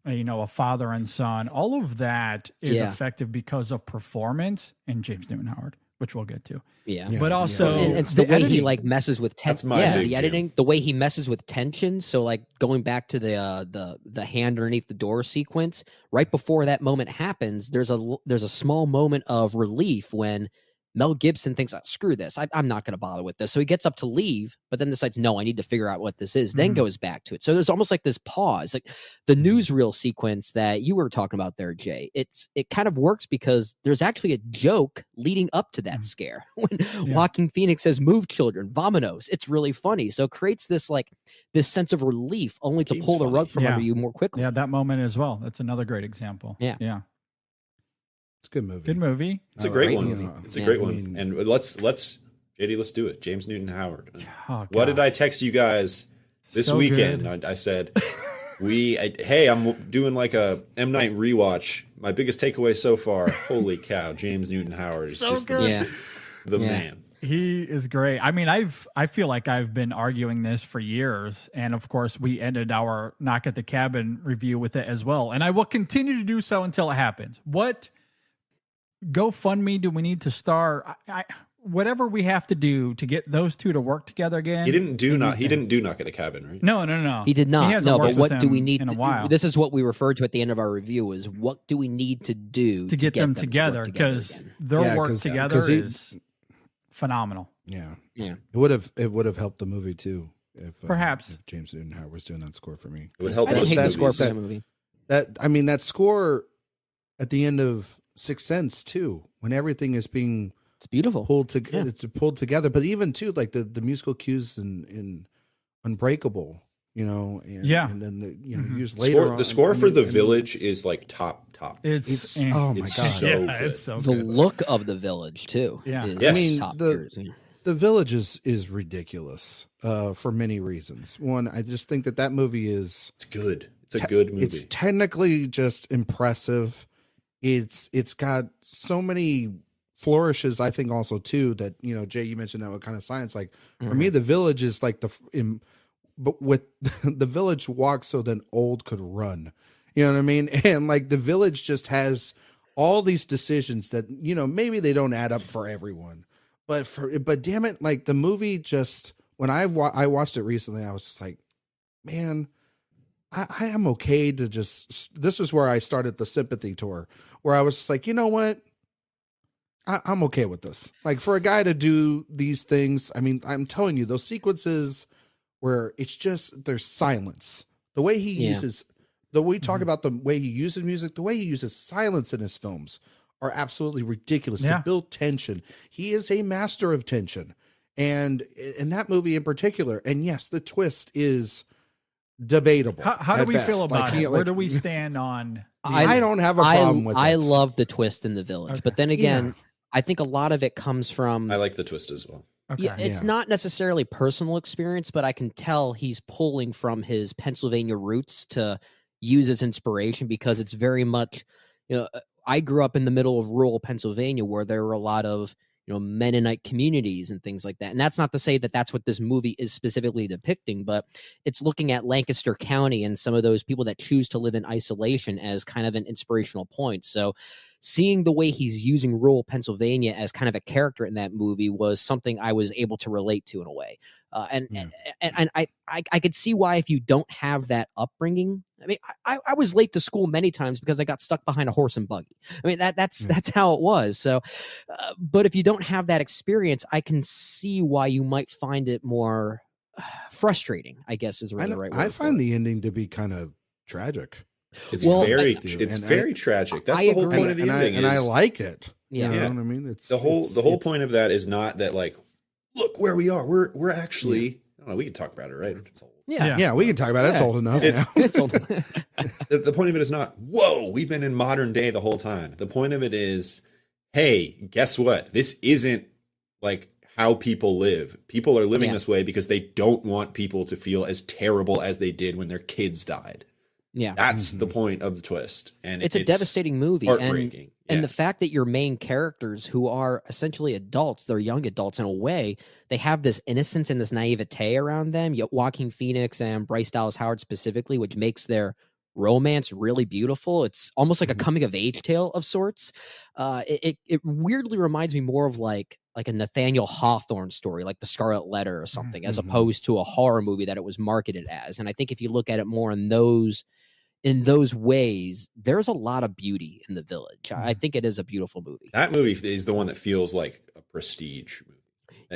a father and son. All of that is effective because of performance and James Newton Howard, which we'll get to. But also and it's the way he editing. like messes with That's tension. my Yeah, big the editing, the way he messes with tension. So like going back to the hand underneath the door sequence, right before that moment happens, there's a small moment of relief when Mel Gibson thinks, screw this, I'm not going to bother with this. So he gets up to leave, but then decides, no, I need to figure out what this is, then goes back to it. So there's almost like this pause, like the newsreel sequence that you were talking about there, Jay. It kind of works because there's actually a joke leading up to that scare. When Joaquin Phoenix says, move children, vamonos, it's really funny. So it creates this sense of relief only to pull the rug from under you more quickly. Yeah, that moment as well. That's another great example. Yeah. It's a good movie. Good movie. It's a great one. movie. It's a great one. And let's JD, let's do it. James Newton Howard. Oh, What did gosh. I text you guys this So weekend? good. I said, hey, I'm doing like a M. Night rewatch. My biggest takeaway so far, holy cow, James Newton Howard is So just good. Yeah. the man. He is great. I mean, I feel like I've been arguing this for years, and of course, we ended our Knock at the Cabin review with it as well, and I will continue to do so until it happens. What GoFundMe do we need to start? Whatever we have to do to get those two to work together again. He didn't do Knock at the Cabin, right? No. He did not. He hasn't No, but worked what with do we them need in a to while. This is what we referred to at the end of our review is what do we need to do to get them together, work because again? their work together is phenomenal. Yeah. Yeah. It would have helped the movie too if Perhaps if James Newton Howard was doing that score for me. It would help I didn't most hate the movies. score for that movie. That score at the end of Sixth Sense too, when everything is being It's beautiful. pulled together. It's pulled together, but even too, like the musical cues in Unbreakable, and then the used later. The score for The Village is is like top. it's oh my It's god, so yeah, good. it's so The good. look of The Village too. Yeah. is Yes. I mean, top the- tiers, yeah. The Village is ridiculous for many reasons. One, I just think that movie is It's good. It's a good movie. It's technically just impressive. It's got so many flourishes, I think, also too, that Jay, you mentioned that with kind of science. Like for me, The Village is like but with The Village walks so then old could run. You know what I mean? And like The Village just has all these decisions that maybe they don't add up for everyone, but damn it, like the movie just when I watched it recently, I was just like, man, I am okay to just. This is where I started the sympathy tour, where I was just like, you know what? I'm okay with this. Like for a guy to do these things, I mean, I'm telling you, those sequences where it's just there's silence. The way he uses, the way we talk about the way he uses music, the way he uses silence in his films are absolutely ridiculous to build tension. He is a master of tension, and in that movie in particular, and yes, the twist is debatable. How do we feel about it? Like, Where do we stand on? I don't have a problem with it. I love the twist in The Village, Okay. but then again, I think a lot of it comes from. I like the twist as well. Okay. Yeah, it's not necessarily personal experience, but I can tell he's pulling from his Pennsylvania roots to use as inspiration because it's very much, I grew up in the middle of rural Pennsylvania where there were a lot of, Mennonite communities and things like that. And that's not to say that that's what this movie is specifically depicting, but it's looking at Lancaster County and some of those people that choose to live in isolation as kind of an inspirational point. So seeing the way he's using rural Pennsylvania as kind of a character in that movie was something I was able to relate to in a way. And I could see why if you don't have that upbringing. I mean, I was late to school many times because I got stuck behind a horse and buggy. I mean, that's how it was. So, but if you don't have that experience, I can see why you might find it more frustrating, I guess is really the right word. I find the ending to be kind of tragic. It's Well, very tragic. That's I the whole agree. point of the ending. And I like it. Yeah. You know what I mean? It's the whole point of that is not that like, look where we are. We're actually. I don't know. We can talk about it, right? It's old. Yeah, we can talk about it. It's old enough now. It's old. The point of it is not, whoa, we've been in modern day the whole time. The point of it is, hey, guess what? This isn't like how people live. People are living this way because they don't want people to feel as terrible as they did when their kids died. Yeah. That's the point of the twist. And It's a devastating movie. Heartbreaking. And the fact that your main characters, who are essentially adults, they're young adults in a way, they have this innocence and this naivete around them. Joaquin Phoenix and Bryce Dallas Howard specifically, which makes their romance really beautiful. It's almost like a coming of age tale of sorts. It weirdly reminds me more of like a Nathaniel Hawthorne story, like The Scarlet Letter or something, as opposed to a horror movie that it was marketed as. And I think if you look at it more in those ways, there's a lot of beauty in The Village. I think it is a beautiful movie. That movie is the one that feels like a prestige movie.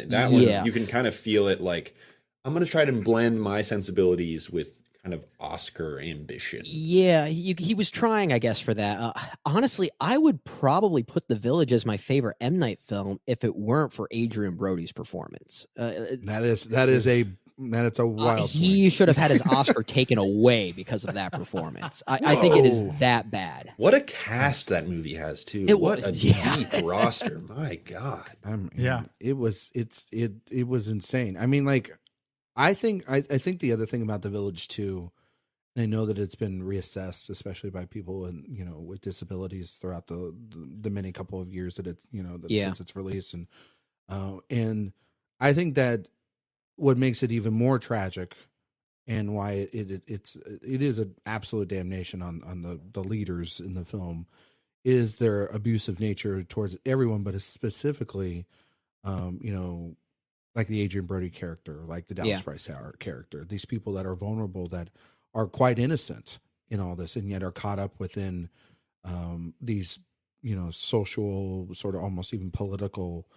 That one, you can kind of feel it like, I'm going to try to blend my sensibilities with kind of Oscar ambition. Yeah, he was trying, I guess, for that. Honestly, I would probably put The Village as my favorite M. Night film if it weren't for Adrian Brody's performance. That's a wild. He should have had his Oscar taken away because of that performance. I think it is that bad. What a cast that movie has too. What a deep roster. My God. It was insane. I mean, like, I think the other thing about The Village too, and I know that it's been reassessed, especially by people and with disabilities throughout the many couple of years that it's since its release, and And I think that what makes it even more tragic, and why it is an absolute damnation on the leaders in the film, is their abusive nature towards everyone, but specifically, like the Adrian Brody character, like the Dallas Bryce Howard character, these people that are vulnerable, that are quite innocent in all this, and yet are caught up within these, social, sort of almost even political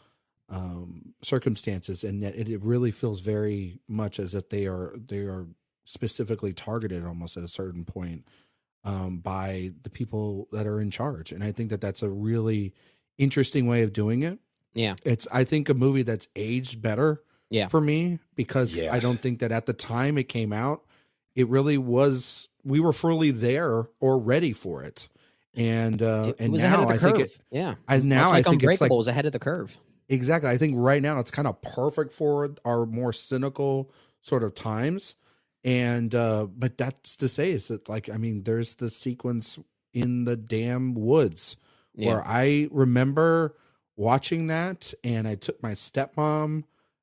circumstances, and that it really feels very much as if they are specifically targeted almost at a certain point by the people that are in charge. And I think that that's a really interesting way of doing it. Yeah. It's, I think, a movie that's aged better for me, because I don't think that at the time it came out, it really was, we were fully there or ready for it. And it was now ahead of the I curve. think I think it's like, was ahead of the curve. Exactly. I think right now it's kind of perfect for our more cynical sort of times. And but that's to say is that, like, I mean, there's the sequence in the damn woods where I remember watching that, and I took my stepmom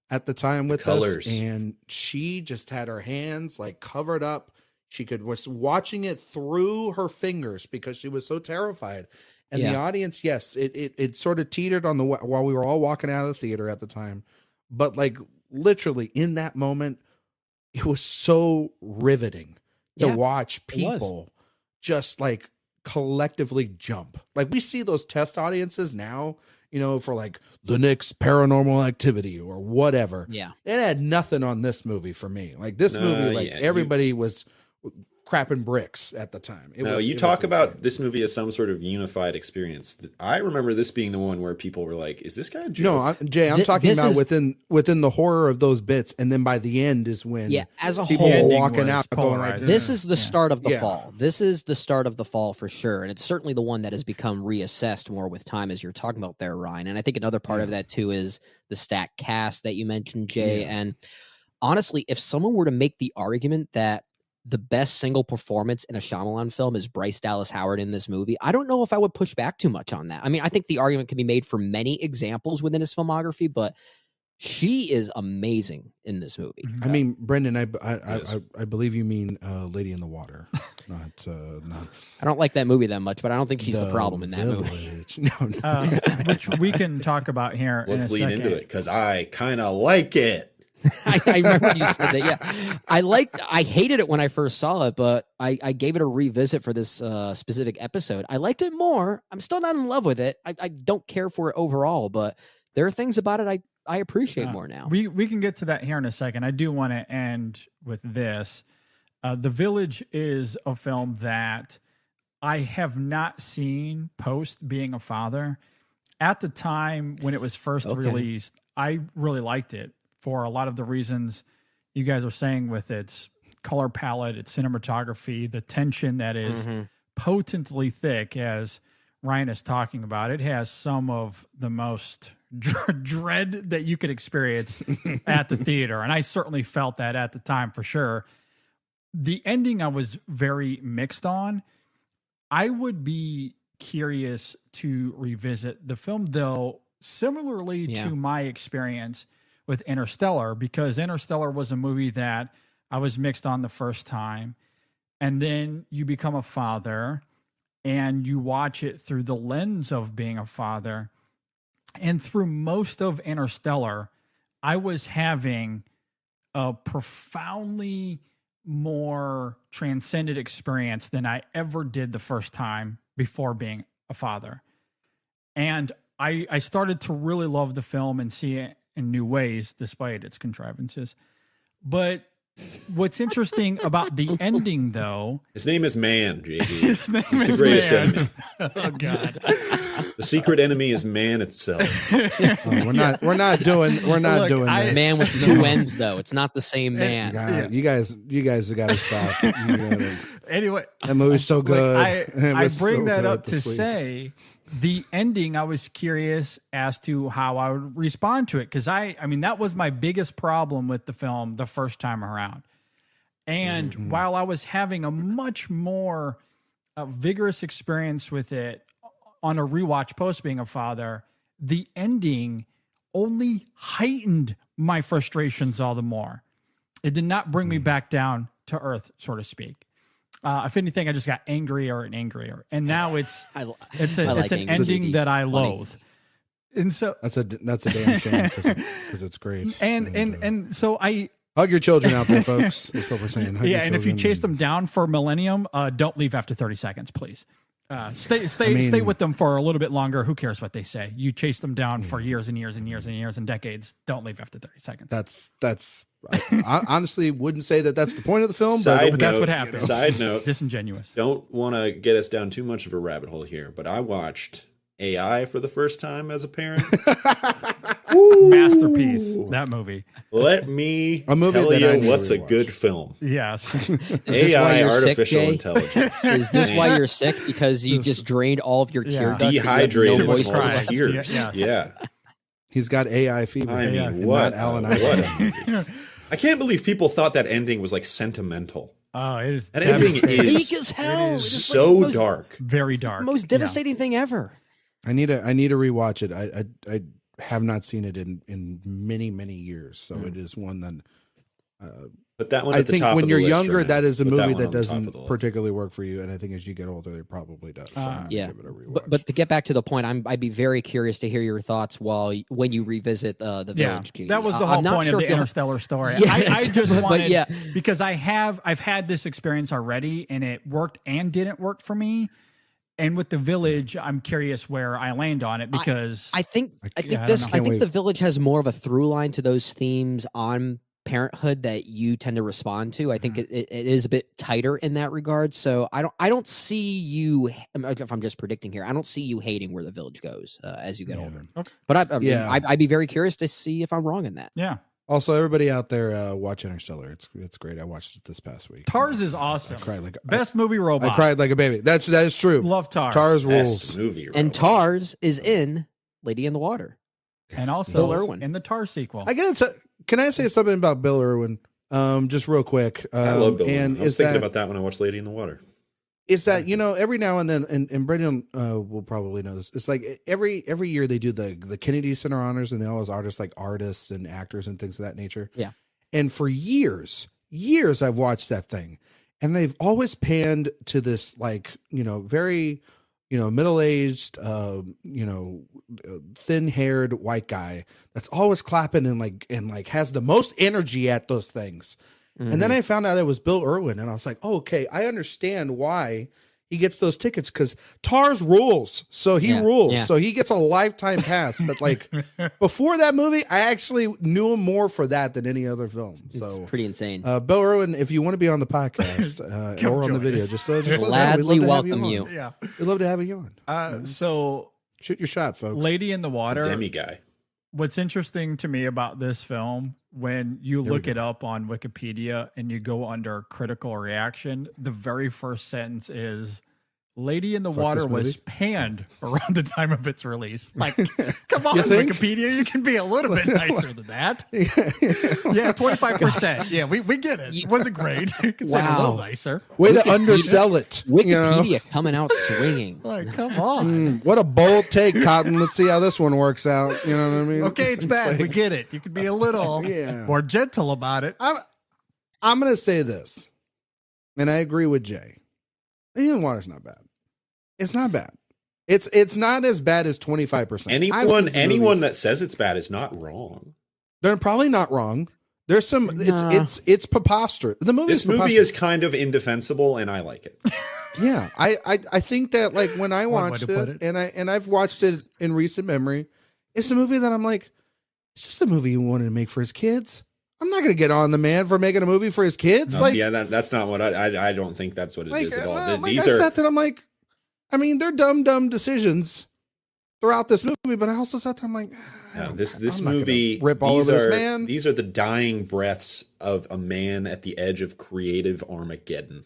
at the time with us, and she just had her hands like covered up. She was watching it through her fingers because she was so terrified. And the audience, yes, it sort of teetered on while we were all walking out of the theater at the time. But like literally in that moment, it was so riveting to watch people just like collectively jump. Like we see those test audiences now, for like the next Paranormal Activity or whatever. Yeah. It had nothing on this movie for me. Like this movie, like everybody was crapping bricks at the time. You talk about this movie as some sort of unified experience. I remember this being the one where people were like, "Is this guy a joke?" No, Jay, I'm talking about within the horror of those bits, and then by the end is when as a people whole, were walking out going like, this is the start of the fall. This is the start of the fall for sure, and it's certainly the one that has become reassessed more with time, as you're talking about there, Ryan. And I think another part of that too is the stacked cast that you mentioned, Jay. And honestly, if someone were to make the argument that the best single performance in a Shyamalan film is Bryce Dallas Howard in this movie, I don't know if I would push back too much on that. I mean, I think the argument can be made for many examples within his filmography, but she is amazing in this movie. I mean, Brendan, I believe you mean Lady in the Water, not. I don't like that movie that much, but I don't think she's the problem in that movie. No. Which we can talk about here. Let's in a lean second. into it, because I kind of like it. I remember you said that. Yeah, I hated it when I first saw it, but I gave it a revisit for this specific episode. I liked it more. I'm still not in love with it. I don't care for it overall, but there are things about it I appreciate more now. We can get to that here in a second. I do want to end with this. The Village is a film that I have not seen post being a father. At the time when it was first released, I really liked it for a lot of the reasons you guys are saying, with its color palette, its cinematography, the tension that is potently thick, as Ryan is talking about. It has some of the most dread that you could experience at the theater. And I certainly felt that at the time for sure. The ending I was very mixed on. I would be curious to revisit the film, though, similarly to my experience with Interstellar, because Interstellar was a movie that I was mixed on the first time. And then you become a father and you watch it through the lens of being a father. And through most of Interstellar, I was having a profoundly more transcendent experience than I ever did the first time before being a father. And I started to really love the film and see it in new ways, despite its contrivances. But what's interesting about the ending, though, his name is Man, JD. His name He's is the greatest Man. enemy. Oh God. The secret enemy is man itself. We're not doing this. Man with two ends, though. It's not the same man. God, you guys have got to stop. Anyway, that movie's so good. I bring that up to say the ending. I was curious as to how I would respond to it, because I mean that was my biggest problem with the film the first time around. And while I was having a much more vigorous experience with it on a rewatch post being a father, the ending only heightened my frustrations all the more. It did not bring me back down to earth, so to speak. If anything, I just got angrier and angrier. And now it's an ending that I loathe. And so that's a damn shame because it's great. And so I hug your children out there, folks. That's what we're saying. Hug your and if you children. chase them down for millennium, don't leave after 30 seconds, please. Stay with them for a little bit longer. Who cares what they say? You chase them down for years and years and years and years and decades. Don't leave after 30 seconds. That's. I honestly wouldn't say that that's the point of the film, but that's what happens. Side note: disingenuous. Don't want to get us down too much of a rabbit hole here, but I watched AI for the first time as a parent. Masterpiece, that movie. Let me tell you what's a good film. Yes. AI, artificial intelligence. Is this why you're sick? Because you just drained all of your tear ducts? Dehydrated no with all the tears. Yeah. He's got AI fever. I mean, what? I can't believe people thought that ending was like sentimental. Oh, it is. That ending bleak as hell. Is so dark. Very dark. The most devastating thing ever. I need to rewatch it. I have not seen it in many years, so it is one that. But that one, I think when you're younger, that is a movie that doesn't particularly work for you, and I think as you get older, it probably does. So yeah, give it a rewatch. But to get back to the point, I'd be very curious to hear your thoughts when you revisit the Village. Key. That was the whole point of the Interstellar story. Yeah, I just wanted because I've had this experience already, and it worked and didn't work for me. And with the Village, I'm curious where I land on it because I think the Village has more of a through line to those themes on parenthood that you tend to respond to. I think it is a bit tighter in that regard. So I don't see you. If I'm just predicting here, I don't see you hating where the Village goes as you get older. Okay. But I'd be very curious to see if I'm wrong in that. Yeah. Also, everybody out there, watch Interstellar. It's great. I watched it this past week. Tars is awesome. I cried like best movie robot. I cried like a baby. That is true. Love Tars. Tars best rules. Movie robot. And Tars is in Lady in the Water, and also Bill Irwin in the Tars sequel. Can I say something about Bill Irwin? Just real quick. I love Bill Irwin. I was thinking that, about that when I watched Lady in the Water. Is that, every now and then, and Brendan will probably know this. It's like every year they do the Kennedy Center honors, and they always artists and actors and things of that nature. Yeah. And for years I've watched that thing, and they've always panned to this very middle-aged thin-haired white guy that's always clapping and has the most energy at those things. Mm-hmm. And then I found out it was Bill Irwin, and I was like, oh, okay, I understand why he gets those tickets, because Tars rules. So he rules. Yeah. So he gets a lifetime pass. But before that movie, I actually knew him more for that than any other film. So it's pretty insane. Bill Irwin, if you want to be on the podcast or on the video, just gladly welcome you. Yeah, we'd love to have you on. So shoot your shot, folks. Lady in the Water. It's a demi guy. What's interesting to me about this film, when you look it up on Wikipedia and you go under critical reaction, the very first sentence is, Lady in the Water was panned around the time of its release. Like, come on, Wikipedia, you can be a little bit nicer than that. Yeah, 25%. Yeah, we get it. It wasn't great. You can say it a little nicer. Way to undersell it. Wikipedia coming out swinging. Like, come on. What a bold take, Cotton. Let's see how this one works out. You know what I mean? Okay, it's bad. We get it. You can be a little more gentle about it. I'm going to say this, and I agree with Jay. Lady in the Water's not bad. It's not bad. It's not as bad as 25%. Anyone that says it's bad is not wrong. They're probably not wrong. There's some. It's preposterous. This movie is kind of indefensible, and I like it. Yeah, I think that when I watched it, and I've watched it in recent memory, it's a movie that I'm like, it's just a movie he wanted to make for his kids. I'm not going to get on the man for making a movie for his kids. No, that's not what I don't think that's what it is at all. These are that I'm like, I mean, they're dumb decisions throughout this movie, but I also sat there, I'm like, this movie rip all over this man. These are the dying breaths of a man at the edge of creative Armageddon.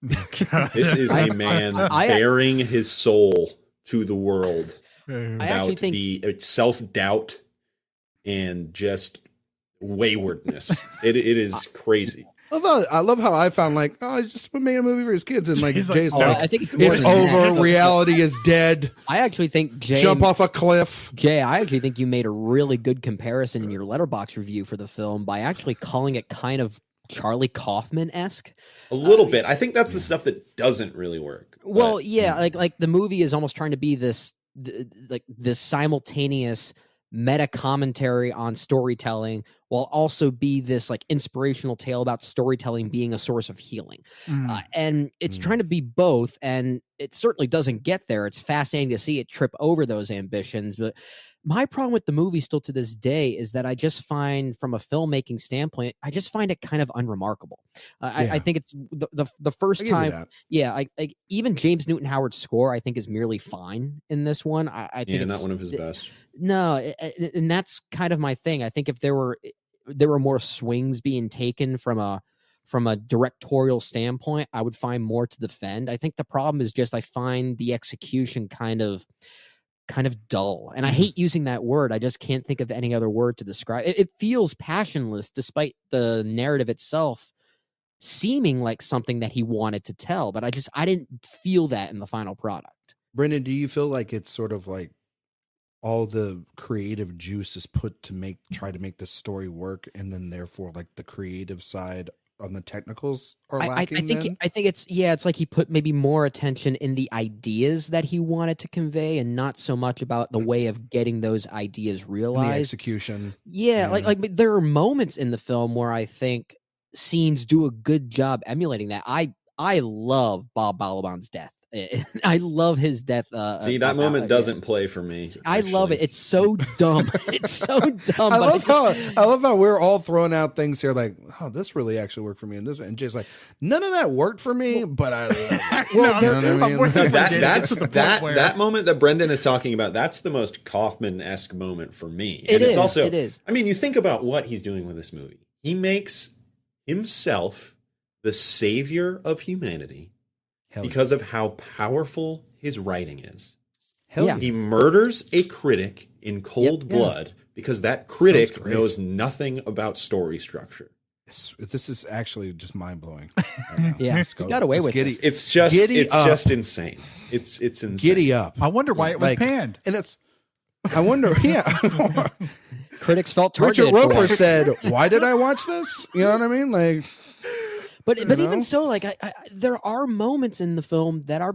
This is a man bearing his soul to the world about the self-doubt and just waywardness. It is crazy. I love how I found like, oh, he's just made a movie for his kids, and like Jay's oh, like, I think it's more it's than over. that. Reality is dead. I actually think Jump off a cliff. Jay, I actually think you made a really good comparison in your Letterboxd review for the film by actually calling it kind of Charlie Kaufman-esque. A little bit. I think that's the stuff that doesn't really work. Well, But- yeah, like the movie is almost trying to be this simultaneous meta commentary on storytelling, while also be this like inspirational tale about storytelling being a source of healing. And it's trying to be both, and it certainly doesn't get there. It's fascinating to see it trip over those ambitions, but my problem with the movie still to this day is that I just find, from a filmmaking standpoint, I just find it kind of unremarkable. I think it's the first time. Yeah, I even James Newton Howard's score I think is merely fine in this one. I think not one of his best. No, and that's kind of my thing. I think if there were more swings being taken from a directorial standpoint, I would find more to defend. I think the problem is just I find the execution kind of dull. And I hate using that word. I just can't think of any other word to describe it. It feels passionless despite the narrative itself seeming like something that he wanted to tell. But I didn't feel that in the final product. Brendan, do you feel like it's sort of like all the creative juice is put to try to make the story work, and then therefore like the creative side on the technicals are lacking? I think it's like he put maybe more attention in the ideas that he wanted to convey, and not so much about the way of getting those ideas realized. The execution. Yeah, like there are moments in the film where I think scenes do a good job emulating that. I love Bob Balaban's death. I love his death. See, that moment doesn't play for me. I love it. It's so dumb. It's so dumb. I love how we're all throwing out things here like, oh, this really actually worked for me, and this, and Jay's like, none of that worked for me, but I love it. That moment that Brendan is talking about, that's the most Kaufman-esque moment for me. It is. I mean, you think about what he's doing with this movie. He makes himself the savior of humanity. Because of how powerful his writing is. He murders a critic in cold blood because that critic knows nothing about story structure. This is actually just mind blowing. Yeah, he got away with it. It's just insane. It's insane. Giddy up. I wonder why it was panned. And I wonder. Yeah. Critics felt targeted. Richard Roper said, "Why did I watch this?" You know what I mean? Like. But even so, like there are moments in the film that are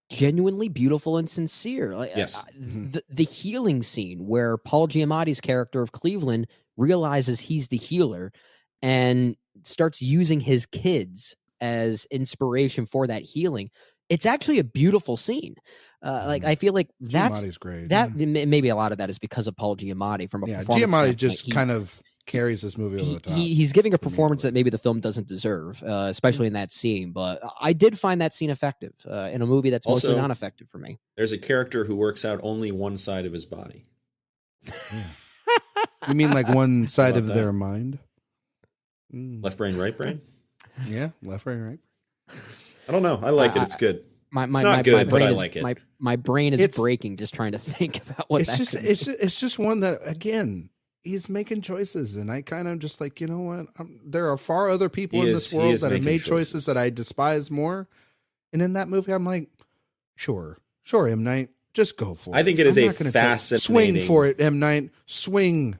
genuinely beautiful and sincere. Like, yes, the healing scene where Paul Giamatti's character of Cleveland realizes he's the healer and starts using his kids as inspiration for that healing. It's actually a beautiful scene. Like I feel like Giamatti's great. That maybe a lot of that is because of Paul Giamatti from a performance Giamatti standpoint. just kind of carries this movie over the top. He's giving a performance that maybe the film doesn't deserve, especially in that scene. But I did find that scene effective in a movie that's mostly not effective for me. There's a character who works out only one side of his body. You mean like one side of their mind? Left brain, right brain? Yeah, left brain, right brain. I don't know. I like it. It's good. My good, but I is, like it. My brain is breaking just trying to think about what it's just one that, again, he's making choices, and I kind of just like, you know what? There are far other people in this world that have made choices that I despise more. And in that movie, I'm like, sure, M. Night, just go for it. I think it is a fascinating... Swing for it, M. Night. Swing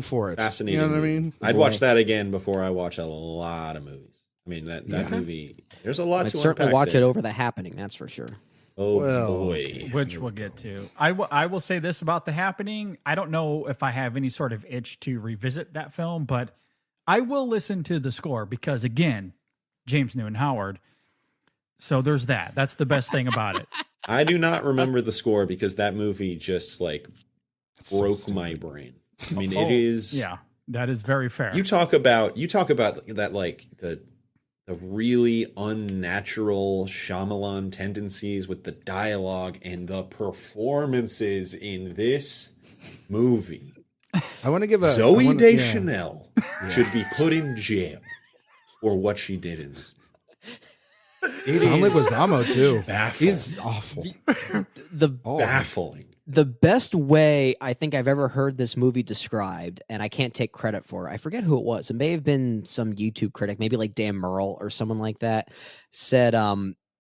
for it. Fascinating. You know what I mean? I'd watch that again before I watch a lot of movies. I mean, that movie, there's a lot to certainly unpack watch there. it over The Happening, that's for sure. Oh, boy. Which we'll get to. I will say this about The Happening. I don't know if I have any sort of itch to revisit that film, but I will listen to the score because, again, James Newton Howard. So there's that. That's the best thing about it. I do not remember the score because that movie just like broke my brain. I mean, it is. Yeah, that is very fair. You talk about that, like the really unnatural Shyamalan tendencies with the dialogue and the performances in this movie. I want to give Zooey Deschanel should be put in jail for what she did in this movie. Tom Leguizamo too. Baffling. He's awful. Baffling. The best way I think I've ever heard this movie described, and I can't take credit for it, I forget who it was. It may have been some YouTube critic, maybe like Dan Merle or someone like that, said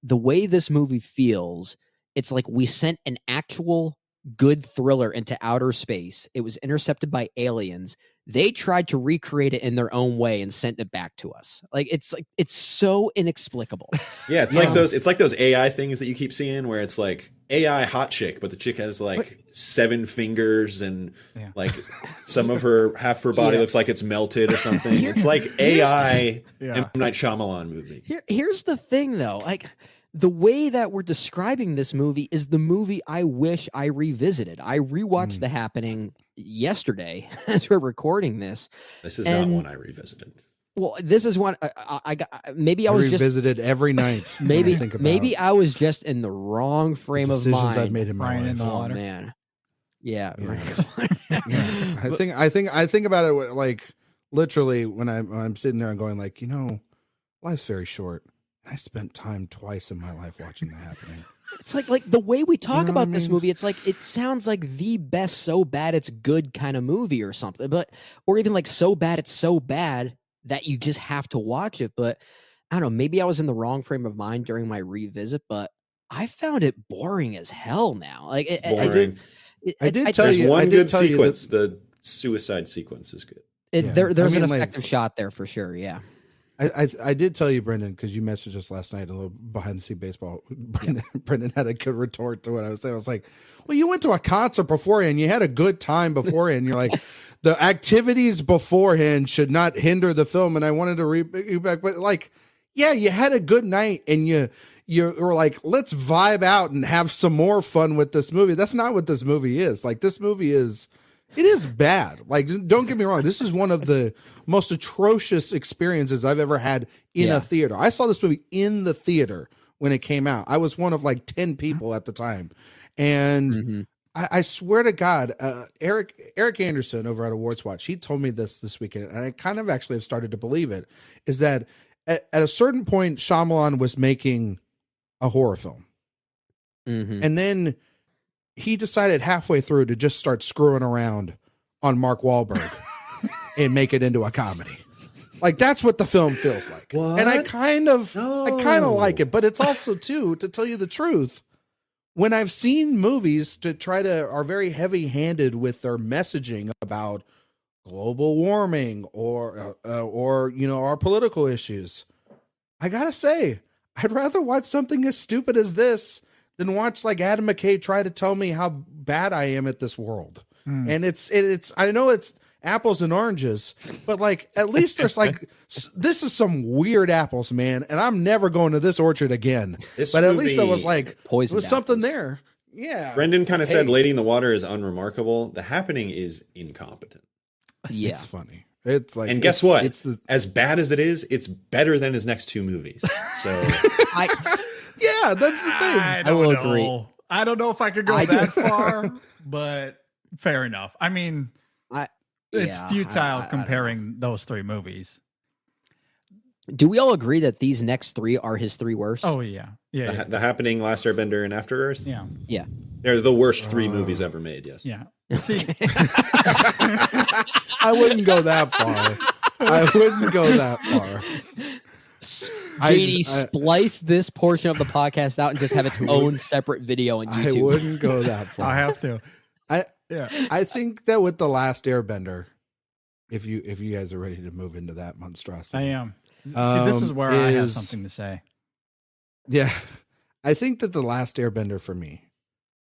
the way this movie feels, it's like we sent an actual good thriller into outer space. It was intercepted by aliens. They tried to recreate it in their own way and sent it back to us. Like it's so inexplicable. Yeah, it's like those AI things that you keep seeing where it's like AI hot chick, but the chick has like 7 fingers and like some of her half her body looks like it's melted or something. It's like AI M. Night Shyamalan movie. Here's the thing though, like the way that we're describing this movie is the movie I wish I revisited. I rewatched The Happening yesterday as we're recording this. This is not one I revisited. Well, this is one I got. Maybe I was revisited every night. Maybe I was just in the wrong frame of mind. Decisions I've made in my life. In the water. Oh man, yeah. I think about it like literally when I'm sitting there and going like, life's very short. I spent time twice in my life watching The Happening. It's like the way we talk about this movie, it's like it sounds like the best so bad it's good kind of movie or something. Or even like so bad it's so bad that you just have to watch it. But I don't know, maybe I was in the wrong frame of mind during my revisit, but I found it boring as hell now. Like boring. I did tell you there's one good tell you sequence. The suicide sequence is good. There's an effective shot there for sure. Yeah. I did tell you, Brendan, because you messaged us last night, a little behind the scene baseball. Brendan had a good retort to what I was saying. I was like, well, you went to a concert beforehand. You had a good time beforehand. You're like, the activities beforehand should not hinder the film. And I wanted to read you back, but like, yeah, you had a good night and you were like, let's vibe out and have some more fun with this movie. That's not what this movie is. Like, this movie is... It is bad. Like, don't get me wrong. This is one of the most atrocious experiences I've ever had in a theater. I saw this movie in the theater when it came out. I was one of like 10 people at the time. And I swear to God, Eric Anderson over at Awards Watch, he told me this weekend, and I kind of actually have started to believe it, is that at a certain point, Shyamalan was making a horror film. And then he decided halfway through to just start screwing around on Mark Wahlberg and make it into a comedy. Like, that's what the film feels like. What? And I kind of like it, but it's also too, to tell you the truth, when I've seen movies are very heavy handed with their messaging about global warming or our political issues, I gotta say, I'd rather watch something as stupid as this than watch like Adam McKay try to tell me how bad I am at this world. And it's I know it's apples and oranges, but like at least there's like this is some weird apples, man, and I'm never going to this orchard again. But at least it was like poisoned there was something there. Yeah. Brendan kind of said Lady in the Water is unremarkable. The Happening is incompetent. Yeah. It's funny. It's like, and guess what? As bad as it is, it's better than his next 2 movies. So yeah, that's the thing. I will agree. I don't know if I could go that far, but fair enough. I mean, it's futile comparing those 3 movies. Do we all agree that these next 3 are his 3 worst? Oh yeah. The Happening, Last Airbender, and After Earth. Yeah. They're the worst 3 movies ever made. Yes. Yeah. See, I wouldn't go that far. JD, splice this portion of the podcast out and just have its own separate video on YouTube. I wouldn't go that far. I have to. I think that with The Last Airbender, if you guys are ready to move into that monstrosity, I am. See, this is where I have something to say. Yeah, I think that The Last Airbender for me,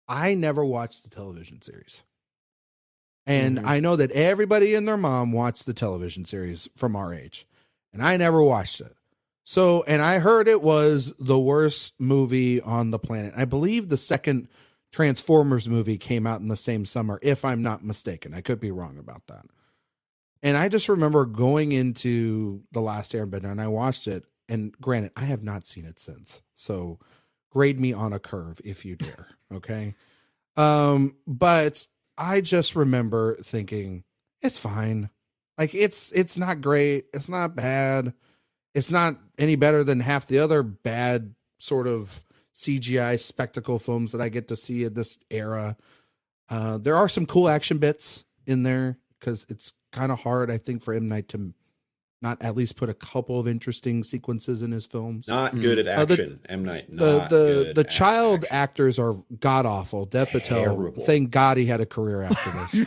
I never watched the television series. And I know that everybody and their mom watched the television series from our age, and I never watched it. So, and I heard it was the worst movie on the planet. I believe the second Transformers movie came out in the same summer, if I'm not mistaken. I could be wrong about that. And I just remember going into The Last Airbender and I watched it. And granted, I have not seen it since. So grade me on a curve if you dare. Okay. But I just remember thinking, it's fine. Like it's not great. It's not bad. It's not any better than half the other bad sort of CGI spectacle films that I get to see in this era. There are some cool action bits in there because it's kind of hard, I think, for M. Night to not at least put a couple of interesting sequences in his films. Not good at action. M. Night. Not good the at child action. actors are god awful. Dev Patel, Terrible. thank God he had a career after this.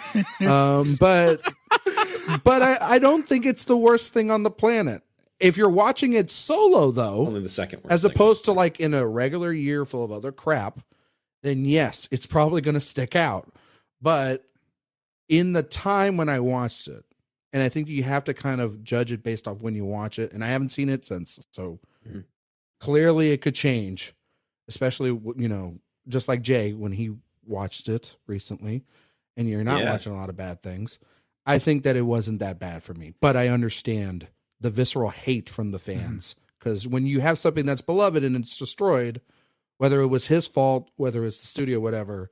But I don't think it's the worst thing on the planet. If you're watching it solo, though, Only the second worst as thing. opposed to like in a regular year full of other crap, then yes, it's probably going to stick out. But in the time when I watched it, and I think you have to kind of judge it based off when you watch it, and I haven't seen it since, so clearly it could change, especially, you know, just like Jay when he watched it recently, and you're not watching a lot of bad things. I think that it wasn't that bad for me, but I understand the visceral hate from the fans, because when you have something that's beloved and it's destroyed, whether it was his fault, whether it's the studio, whatever,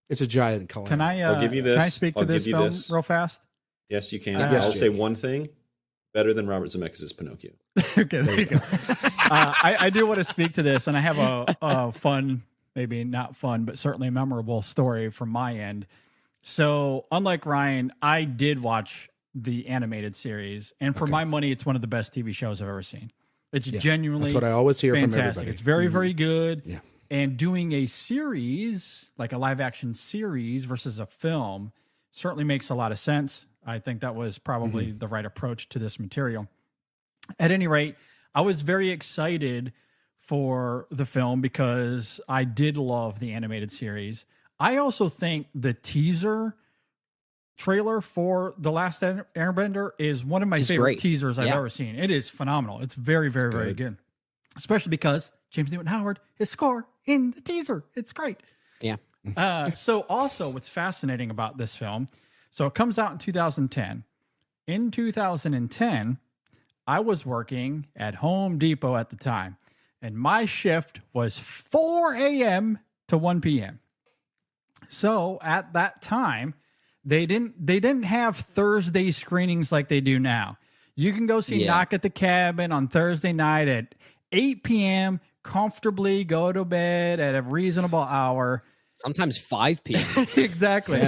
it's a giant calamity. Can I? I'll give you this. Can I speak to I'll this give you film this. real fast? Yes, you can. Yes, I'll Jay. say one thing: better than Robert Zemeckis' Pinocchio. Okay, there you go. I do want to speak to this, and I have a fun, maybe not fun, but certainly memorable story from my end. So, unlike Ryan, I did watch the animated series, and for my money, it's one of the best TV shows I've ever seen. It's genuinely That's what I always hear from fantastic. everybody. It's very, very good. Yeah. And doing a series, like a live action series versus a film, certainly makes a lot of sense. I think that was probably the right approach to this material. At any rate, I was very excited for the film because I did love the animated series. I also think the teaser trailer for The Last Airbender is one of my favorite great. teasers I've ever seen. It is phenomenal. It's very, very, very good. Especially because James Newton Howard, his score in the teaser. It's great. Yeah. So also what's fascinating about this film, so it comes out in 2010. In 2010, I was working at Home Depot at the time, and my shift was 4 a.m. to 1 p.m. So at that time, they didn't have Thursday screenings like they do now. You can go see Knock at the Cabin on Thursday night at 8 p.m., comfortably go to bed at a reasonable hour. Sometimes 5 p.m. Exactly.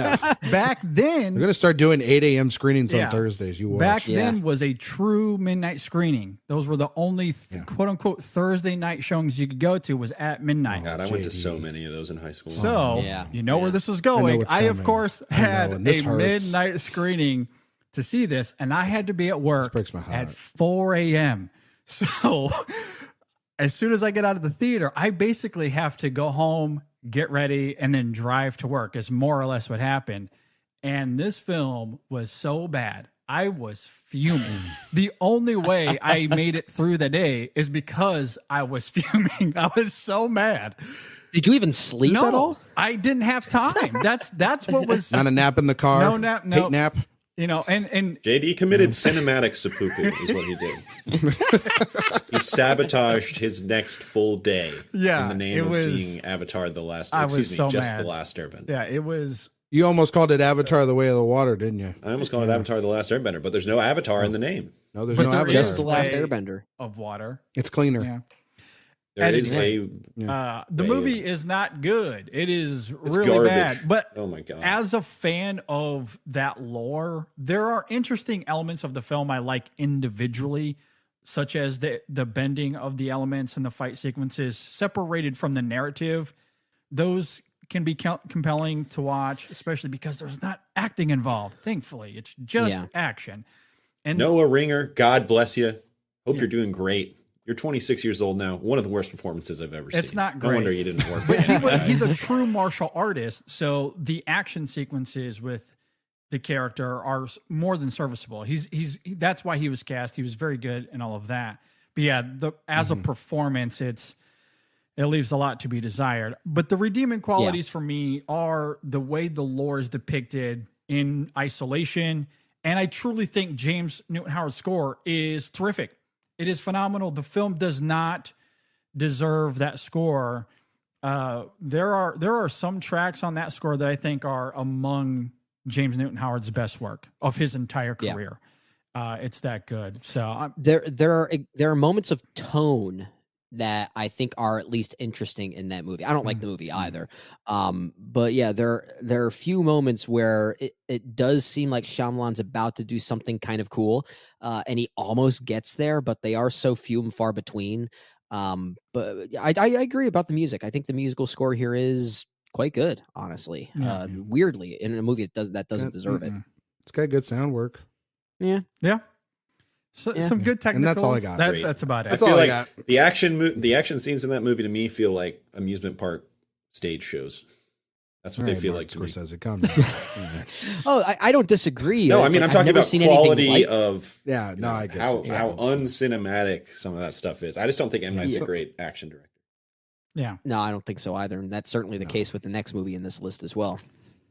Back then, We're going to start doing 8 a.m. screenings Yeah. on Thursdays. You watch. back then was a true midnight screening. Those were the only quote unquote Thursday night showings you could go to was at midnight. God, I went to so many of those in high school. So Yeah. you know where this is I know going. what's I of coming. course I know, had and this a hurts. midnight screening to see this, and I had to be at work breaks my heart. at 4 a.m. So as soon as I get out of the theater, I basically have to go home, get ready, and then drive to work is more or less what happened. And this film was so bad. I was fuming. The only way I made it through the day is because I was fuming. I was so mad. Did you even sleep at No, all? I didn't have time. That's what was, Not a nap in the car. No nap, no. Hate nap. you know, and JD committed cinematic seppuku is what he did. He sabotaged his next full day Yeah, in the name it of was- seeing Avatar The Last, I was excuse me, so just mad. The Last Airbender. yeah, it was, You almost called it Avatar: The Way of the Water, didn't you? I almost called it Avatar The Last Airbender, but there's no Avatar in the name. No, there's But no there Avatar. Just the last Way- Airbender. of water. It's cleaner. Yeah. There is a The movie is not good. It is It's really garbage. bad. But Oh my God. as a fan of that lore, there are interesting elements of the film I like individually, such as the bending of the elements and the fight sequences separated from the narrative. Those can be compelling to watch, especially because there's not acting involved. Thankfully, it's just action. And Noah Ringer, God bless you. Hope you're doing great. You're 26 years old now. One of the worst performances I've ever seen. It's not No great. wonder you didn't work. But he's a true martial artist, so the action sequences with the character are more than serviceable. That's why he was cast. He was very good and all of that. But yeah, as a performance, it leaves a lot to be desired. But the redeeming qualities for me are the way the lore is depicted in isolation, and I truly think James Newton Howard's score is terrific. It is phenomenal. The film does not deserve that score. There are some tracks on that score that I think are among James Newton Howard's best work of his entire career. It's that good. So There are moments of tone that I think are at least interesting in that movie. I don't like the movie either. But yeah, there are a few moments where it does seem like Shyamalan's about to do something kind of cool, and he almost gets there, but they are so few and far between. But I agree about the music. I think the musical score here is quite good, honestly. Weirdly, in a movie that doesn't deserve it. It's got good sound work. Yeah. So, some good technicals. And that's all I got. That's about it. I feel like the action scenes in that movie to me feel like amusement park stage shows. That's what they feel like to me. Oh, I don't disagree. No, I mean, I'm talking about quality of I get how uncinematic some of that stuff is. I just don't think M. Night's a great action director. Yeah. No, I don't think so either. And that's certainly the case with the next movie in this list as well.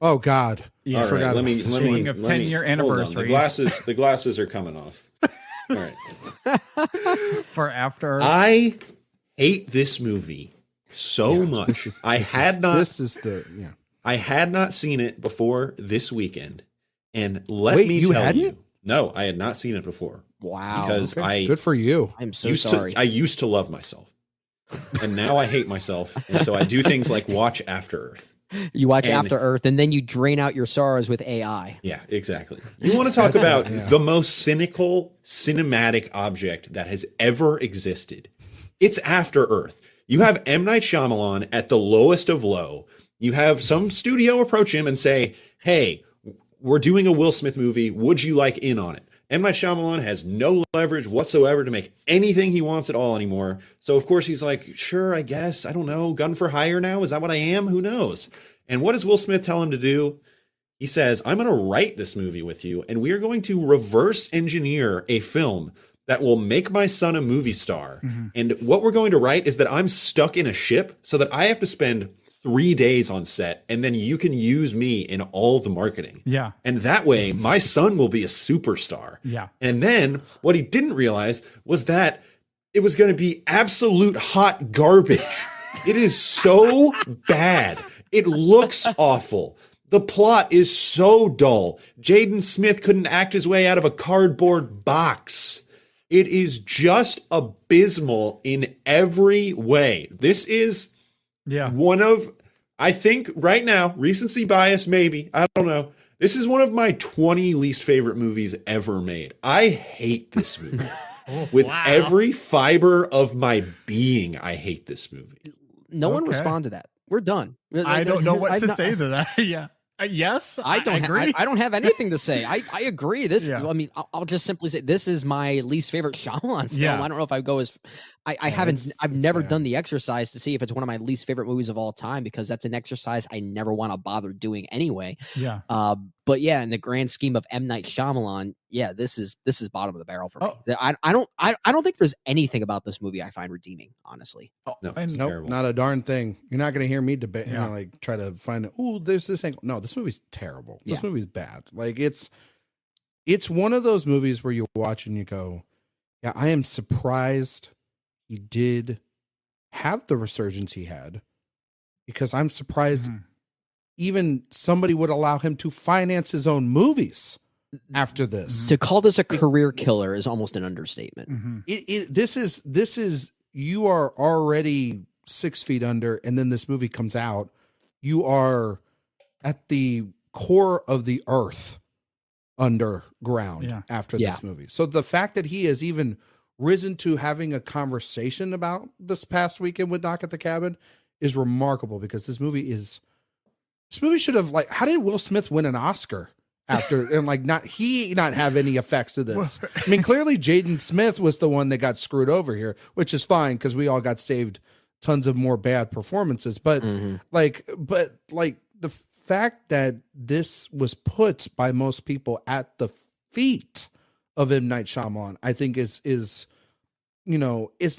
Oh God. Yeah. I forgot. Let me of 10-year anniversary. The glasses are coming off. All right. For after. I hate this movie so much. I had not seen it before this weekend. And let me tell you. No, I had not seen it before. Wow. Because good for you. I'm so sorry. I used to love myself. And now I hate myself. And so I do things like watch After Earth. You watch After Earth, and then you drain out your sorrows with AI. Yeah, exactly. You want to talk about the most cynical cinematic object that has ever existed. It's After Earth. You have M. Night Shyamalan at the lowest of low. You have some studio approach him and say, hey, we're doing a Will Smith movie. Would you like in on it? M. Night Shyamalan has no leverage whatsoever to make anything he wants at all anymore. So, of course, he's like, sure, I guess. I don't know. Gun for hire now? Is that what I am? Who knows? And what does Will Smith tell him to do? He says, I'm going to write this movie with you, and we are going to reverse engineer a film that will make my son a movie star. Mm-hmm. And what we're going to write is that I'm stuck in a ship so that I have to spend 3 days on set, and then you can use me in all the marketing. Yeah. And that way, my son will be a superstar. Yeah. And then what he didn't realize was that it was going to be absolute hot garbage. It is so bad. It looks awful. The plot is so dull. Jaden Smith couldn't act his way out of a cardboard box. It is just abysmal in every way. This is one of, I think right now, recency bias, maybe, I don't know. This is one of my 20 least favorite movies ever made. I hate this movie. With every fiber of my being, I hate this movie. No one responded to that. We're done. I don't know what to say to that. Yeah. Yes, I don't agree. I don't have anything to say. I agree. This, I mean, I'll just simply say this is my least favorite Shyamalan film. Yeah. I don't know if I go as I've never done the exercise to see if it's one of my least favorite movies of all time, because that's an exercise I never want to bother doing anyway. Yeah. But yeah, in the grand scheme of M. Night Shyamalan, yeah, this is bottom of the barrel for me. I don't think there's anything about this movie I find redeeming, honestly. No, nope, not a darn thing. You're not going to hear me debate, like try to find, there's this angle. No, this movie's terrible. This movie's bad. Like it's one of those movies where you watch and you go, yeah, I am surprised he did have the resurgence he had, because I'm surprised even somebody would allow him to finance his own movies after this. To call this a career killer is almost an understatement. Mm-hmm. This is you are already 6 feet under, and then this movie comes out. You are at the core of the earth underground after this movie. So the fact that he has even risen to having a conversation about this past weekend with Knock at the Cabin is remarkable, because this movie should have, like, how did Will Smith win an Oscar after and like not have any effects of this? I mean, clearly Jaden Smith was the one that got screwed over here, which is fine because we all got saved tons of more bad performances. But the fact that this was put by most people at the feet of M. Night Shyamalan, I think is it's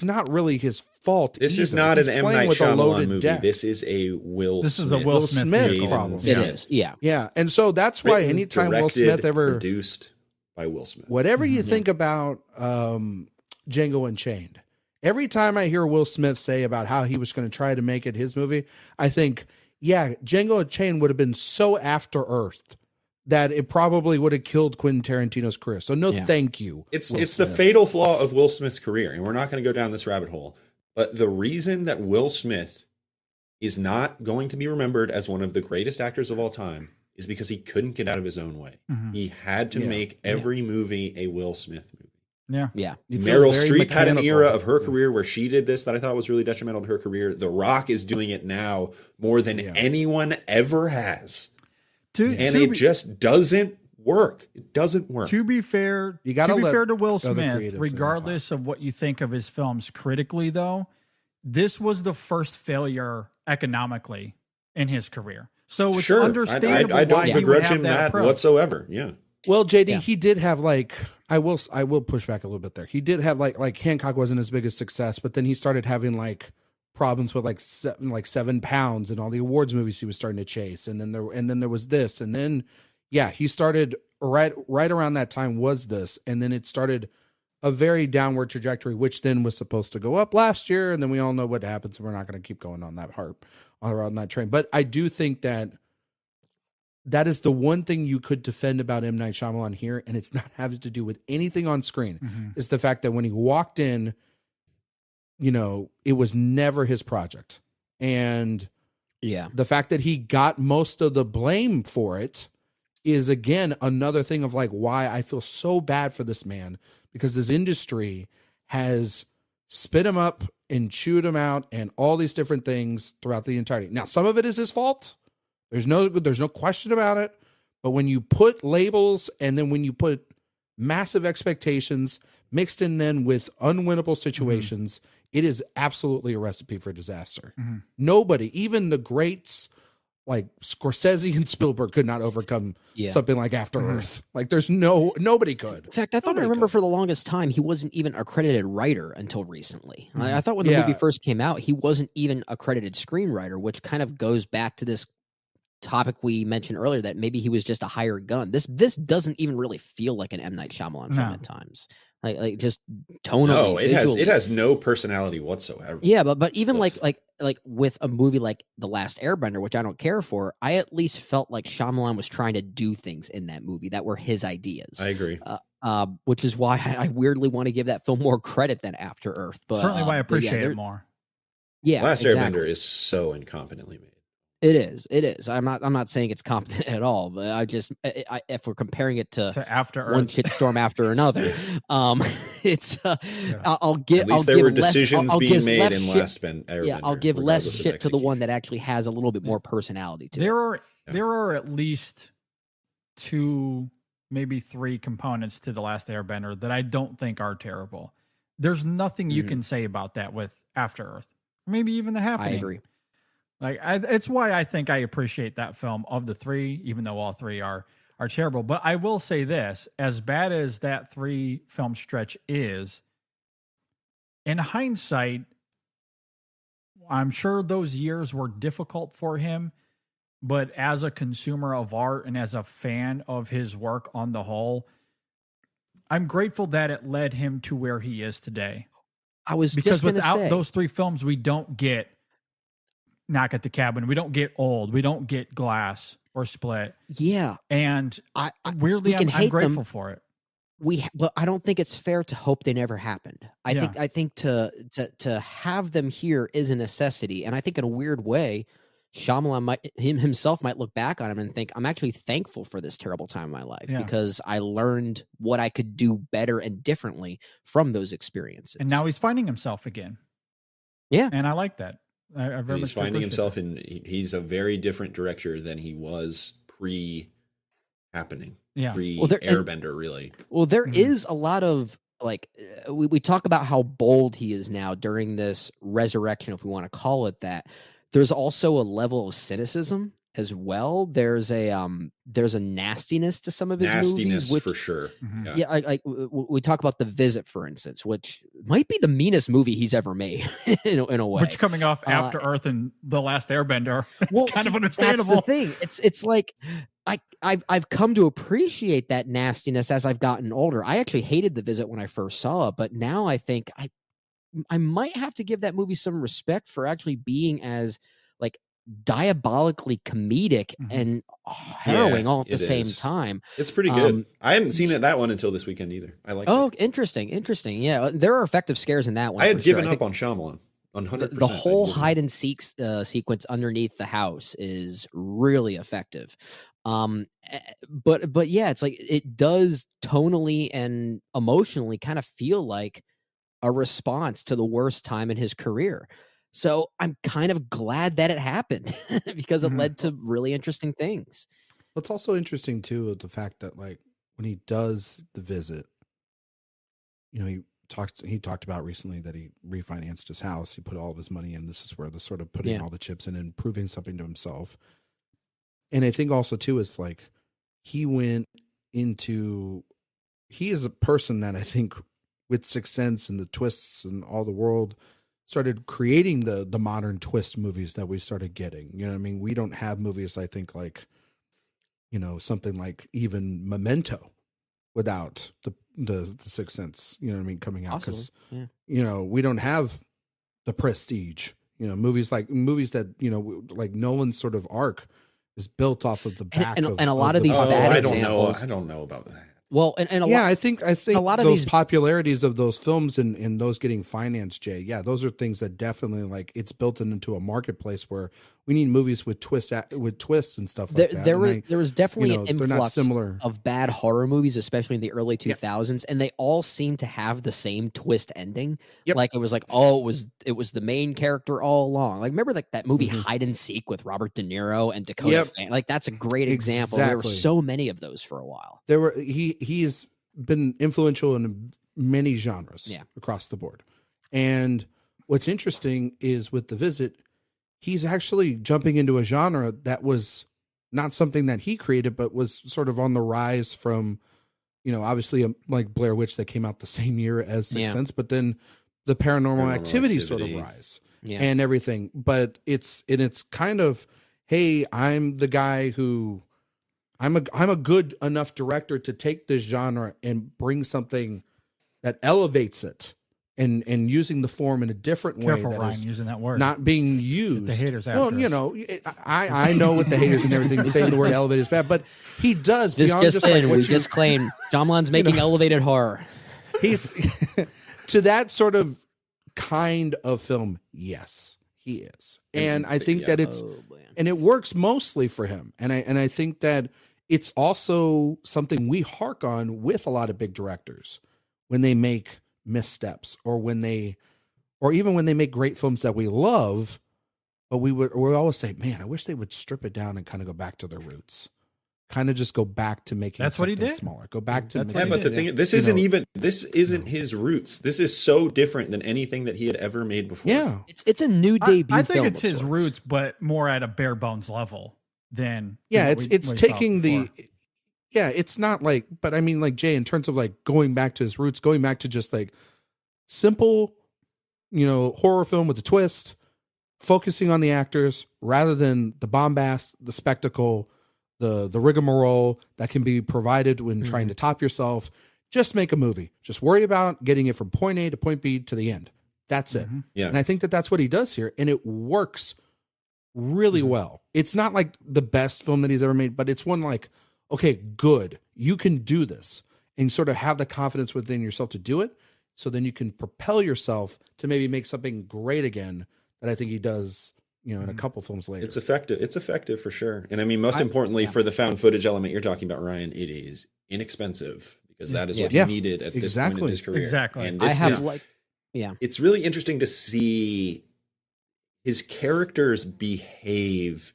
not really his fault. This is not an M. Night Shyamalan movie. This is a Will Smith problem. It is. Yeah. And so that's why anytime Will Smith ever produced by Will Smith, whatever you think about Django Unchained, every time I hear Will Smith say about how he was going to try to make it his movie, I think, Django Unchained would have been so after earth that it probably would have killed Quentin Tarantino's career. So thank you. It's the fatal flaw of Will Smith's career, and we're not going to go down this rabbit hole. But the reason that Will Smith is not going to be remembered as one of the greatest actors of all time is because he couldn't get out of his own way. He had to make every movie a Will Smith movie. Yeah. Meryl Streep had an era of her career where she did this that I thought was really detrimental to her career. The Rock is doing it now more than anyone ever has. It just doesn't work. It doesn't work. To be fair, to Will Smith, regardless of what you think of his films critically, though, this was the first failure economically in his career. So it's understandable I don't why begrudge he would him have that approach. whatsoever. Yeah. Well, JD, he did have I will push back a little bit there. He did have like Hancock wasn't his biggest success, but then he started having problems with 7 pounds and all the awards movies he was starting to chase. And then there was this, and then, he started right around that time was this. And then it started a very downward trajectory, which then was supposed to go up last year. And then we all know what happens. And we're not going to keep going on that around that train. But I do think that is the one thing you could defend about M. Night Shyamalan here, and it's not having to do with anything on screen, is the fact that when he walked in, it was never his project. And the fact that he got most of the blame for it is, again, another thing of why I feel so bad for this man, because this industry has spit him up and chewed him out and all these different things throughout the entirety. Now, some of it is his fault. There's no question about it. But when you put labels and then when you put massive expectations mixed in then with unwinnable situations, it is absolutely a recipe for disaster. Nobody, even the greats like Scorsese and Spielberg, could not overcome something like After Earth. There's nobody could. In fact, I remember for the longest time, he wasn't even a credited writer until recently. I thought when the movie first came out, he wasn't even a credited screenwriter, which kind of goes back to this topic we mentioned earlier, that maybe he was just a hired gun. This doesn't even really feel like an M. Night Shyamalan film at times. Like just tonally. No, it has no personality whatsoever. Yeah, but even like with a movie like The Last Airbender, which I don't care for, I at least felt like Shyamalan was trying to do things in that movie that were his ideas. I agree. Which is why I weirdly want to give that film more credit than After Earth. But certainly why I appreciate it more. Yeah, Last Airbender is so incompetently made. It is. I'm not saying it's competent at all, but if we're comparing it to After Earth, one shitstorm after another, it's I'll give. At least there were decisions being made in Last Airbender. Yeah, I'll give less shit to the one that actually has a little bit more personality to it. There are at least 2, maybe 3 components to The Last Airbender that I don't think are terrible. There's nothing you can say about that with After Earth, maybe even The Happening. I agree. It's why I think I appreciate that film of the 3, even though all 3 are terrible. But I will say this, as bad as that 3 film stretch is, in hindsight, I'm sure those years were difficult for him, but as a consumer of art and as a fan of his work on the whole, I'm grateful that it led him to where he is today. Because without those 3 films, we don't get Knock at the Cabin. We don't get Old. We don't get Glass or Split. Yeah. And I'm grateful for it. But I don't think it's fair to hope they never happened. I think to have them here is a necessity. And I think in a weird way, Shyamalan himself might look back on him and think, I'm actually thankful for this terrible time in my life because I learned what I could do better and differently from those experiences. And now he's finding himself again. Yeah. And I like that. He's finding himself he's a very different director than he was pre-happening. Yeah. Airbender, really. Well, there is a lot of we talk about how bold he is now during this resurrection, if we want to call it that. There's also a level of cynicism as well. There's a nastiness to some of his movies, for sure. Yeah, we talk about The Visit, for instance, which might be the meanest movie he's ever made in a way. Which, coming off After Earth and The Last Airbender, it's kind of understandable. That's the thing. It's like I've come to appreciate that nastiness as I've gotten older. I actually hated The Visit when I first saw it, but now I think I might have to give that movie some respect for actually being as diabolically comedic and harrowing all at the same time. It's pretty good. I hadn't seen that one until this weekend either. I like it. Interesting. Yeah, there are effective scares in that one. I had given up on Shyamalan. 100%. The whole hide and seek sequence underneath the house is really effective. But yeah, it's like it does tonally and emotionally kind of feel like a response to the worst time in his career. So I'm kind of glad that it happened because it led to really interesting things. What's also interesting too is the fact that like when he does the visit, you know, he talked about recently that he refinanced his house. He put all of his money in. This is where the sort of putting all the chips in and proving something to himself. And I think also too, is like he is a person that I think with Sixth Sense and the twists and all the world started creating the modern twist movies that we started getting. You know what I mean? We don't have movies, I think, like, you know, something like even Memento without the Sixth Sense, you know what I mean, coming out. Because, you know, we don't have The Prestige, you know, movies that, you know, like Nolan's sort of arc is built off of the back and a lot of these bad examples. I don't know about that. Well, I think a lot of those these popularities of those films and those getting financed, Jay, those are things that definitely, like, it's built into a marketplace where we need movies with twists and stuff like that. There was definitely an they're not influx similar. of bad horror movies, especially in the early 2000s, and they all seem to have the same twist ending. Yep. Like it was like, it was the main character all along. Like remember like that movie Hide and Seek with Robert De Niro and Dakota Fanning? Like that's a great example. There were so many of those for a while. He's been influential in many genres across the board. And what's interesting is with The Visit, he's actually jumping into a genre that was not something that he created, but was sort of on the rise from, you know, obviously like Blair Witch that came out the same year as Sixth Sense, but then the Paranormal Activity sort of rise and everything. But it's kind of, hey, I'm the guy who I'm a good enough director to take this genre and bring something that elevates it and using the form in a different way. Careful, that Ryan, is using that word. not being used. The haters after Well, you us. know, I know with the haters and everything saying the word elevated is bad, but he does beyond just like what we you just claimed Shyamalan's making elevated horror. he's to that sort of kind of film. Yes, he is. And I think that it's, and it works mostly for him. And I think that it's also something we hark on with a lot of big directors when they make missteps or even when they make great films that we love, but we always say, man, I wish they would strip it down and kind of go back to their roots. Kind of just go back to making That's what he did. smaller. Go back to but the thing, this isn't his roots. This is so different than anything that he had ever made before. Yeah. It's a new debut. I think film it's of his sorts. roots, but more at a bare bones level than it's taking it's not like, but I mean, like Jay, in terms of like going back to his roots, going back to just like simple, you know, horror film with a twist, focusing on the actors rather than the bombast, the spectacle, the rigmarole that can be provided when trying to top yourself. Just make a movie. Just worry about getting it from point A to point B to the end. That's it. Yeah. And I think that that's what he does here, and it works really well. It's not like the best film that he's ever made, but it's one like, okay, good. You can do this and sort of have the confidence within yourself to do it. So then you can propel yourself to maybe make something great again that I think he does, you know, in a couple films later. It's effective. It's effective for sure. And I mean, most importantly for the found footage element you're talking about, Ryan, it is inexpensive because that is what he needed at this point in his career. Exactly. And this it's really interesting to see his characters behave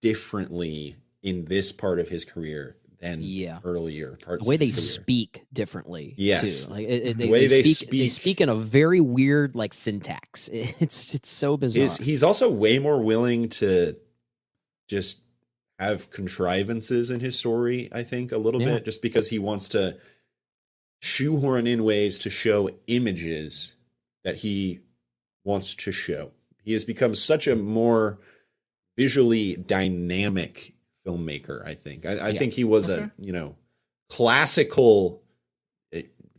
differently in this part of his career than earlier parts. The way of they his career. speak differently. Yes. Too. Like The way they speak. They speak in a very weird like syntax. It's so bizarre. He's also way more willing to just have contrivances in his story, I think, a little bit, just because he wants to shoehorn in ways to show images that he wants to show. He has become such a more visually dynamic filmmaker, I think. I think he was a, you know, classical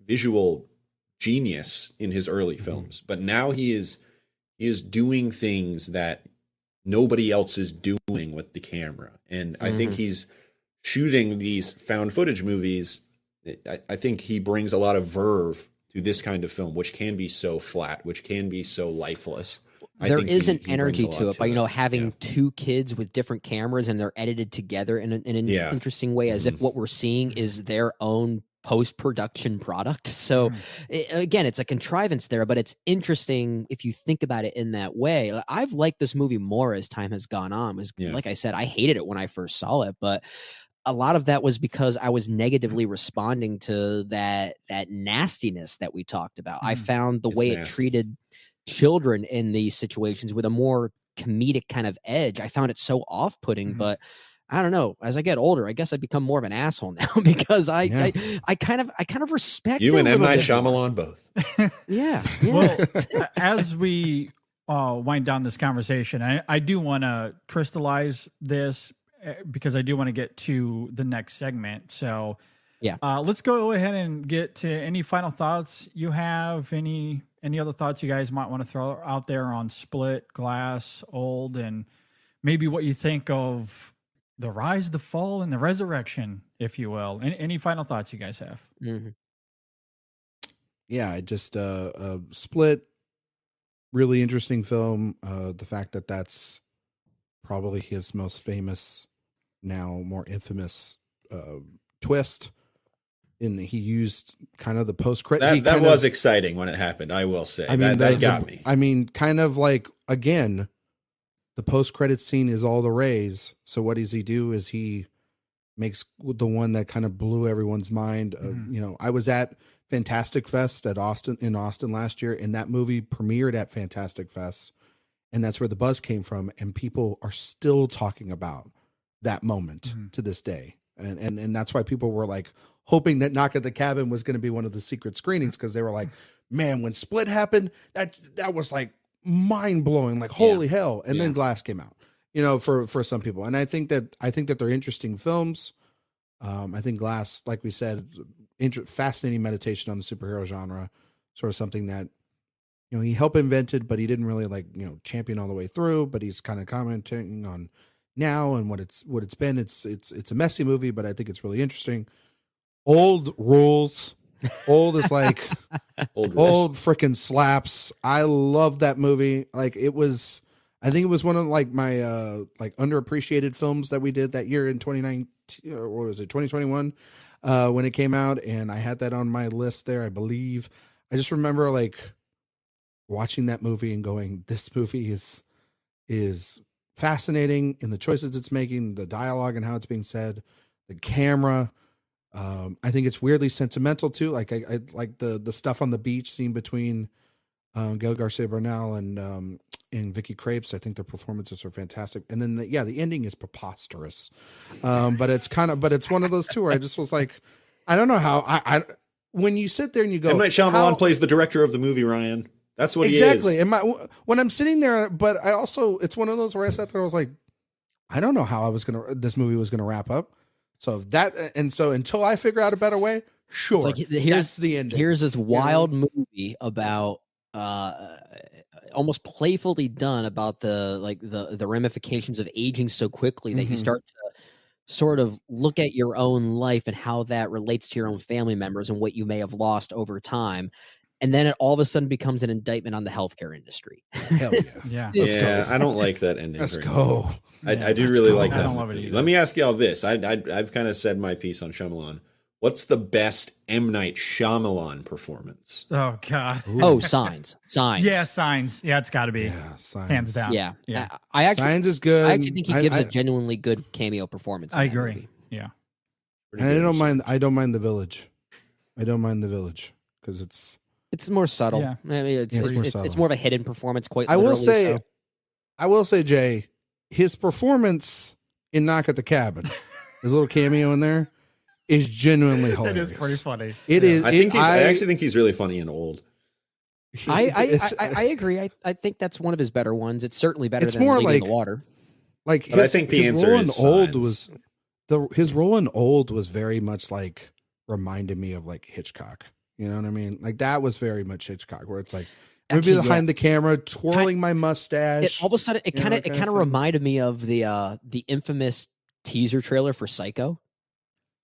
visual genius in his early films, but now he is doing things that nobody else is doing with the camera. And I think he's shooting these found footage movies. I think he brings a lot of verve to this kind of film, which can be so flat, which can be so lifeless. There is an energy brings a to lot it, but you know, it. having two kids with different cameras and they're edited together in an interesting way, as if what we're seeing is their own post-production product. So again, it's a contrivance there, but it's interesting if you think about it in that way. I've liked this movie more as time has gone on. Like I said, I hated it when I first saw it, but a lot of that was because I was negatively responding to that nastiness that we talked about. I found the way it treated children in these situations with a more comedic kind of edge. I found it so off-putting, but I don't know. As I get older, I guess I become more of an asshole now because I kind of respect you it and a M. little Night bit. Shyamalan both. Yeah. Well, as we wind down this conversation, I do want to crystallize this because I do want to get to the next segment. So let's go ahead and get to any final thoughts you have. Any other thoughts you guys might want to throw out there on Split, Glass, Old, and maybe what you think of the rise, the fall, and the resurrection, if you will. Any final thoughts you guys have? Yeah, I just Split, really interesting film. The fact that that's probably his most famous, now more infamous twist. And he used kind of the post-credit. That was exciting when it happened, I will say. That got me. I mean, kind of like, again, the post-credit scene is all the rays. So what does he do is he makes the one that kind of blew everyone's mind. You know, I was at Fantastic Fest in Austin last year, and that movie premiered at Fantastic Fest. And that's where the buzz came from. And people are still talking about that moment to this day. And that's why people were like hoping that Knock at the Cabin was going to be one of the secret screenings, because they were like, man, when Split happened, that was like mind blowing, like holy hell. And then Glass came out, you know, for some people. And I think that they're interesting films. I think Glass, like we said, fascinating meditation on the superhero genre, sort of something that, you know, he helped invented, but he didn't really champion all the way through, but he's kind of commenting on now and what it's been. It's a messy movie, but I think it's really interesting. Old rules. Old is like old freaking slaps. I love that movie. Like I think it was one of like my underappreciated films that we did that year in 2019, or what was it, 2021, when it came out, and I had that on my list there, I believe. I just remember like watching that movie and going, this movie is fascinating in the choices it's making, the dialogue and how it's being said, the camera. I think it's weirdly sentimental too. Like I like the stuff on the beach scene between Gail Garcia Bernal and Vicky Krieps. I think their performances are fantastic. And then the ending is preposterous. But it's one of those two where I just was like, I don't know how I when you sit there and you go, M. Night Shyamalan plays the director of the movie, Ryan. That's what exactly. he is. And when I'm sitting there, but I also, it's one of those where I sat there, I was like, I don't know how this movie was going to wrap up. So until I figure out a better way, sure. Like, that's the ending. Here's this wild movie about almost playfully done about the ramifications of aging so quickly that you start to sort of look at your own life and how that relates to your own family members and what you may have lost over time. And then it all of a sudden becomes an indictment on the healthcare industry. Hell yeah. Let's go. I don't like that ending. Let's go. I do really like that. I don't love it either. Let me ask y'all this. I've kind of said my piece on Shyamalan. What's the best M. Night Shyamalan performance? Oh, God. Ooh. Oh, Signs. Yeah, Signs. Yeah, it's got to be. Yeah, Signs. Hands down. Yeah. Yeah. I actually, Signs is good. I actually think he gives a genuinely good cameo performance. I agree. Yeah. And I don't mind The Village. I don't mind The Village because it's more subtle. Yeah. I mean, it's subtle. more of a hidden performance. I will say, Jay, his performance in Knock at the Cabin, his little cameo in there, is genuinely hilarious. It is pretty funny. It is. I actually think he's really funny and old. I agree. I think that's one of his better ones. It's certainly better than more Lady like in the Water. Like but I think the answer is Old Signs. his role in Old was very much like reminded me of like Hitchcock. You know what I mean? Like that was very much Hitchcock, where it's like maybe behind the camera, twirling my mustache. All of a sudden, it kind of reminded me of the infamous teaser trailer for Psycho.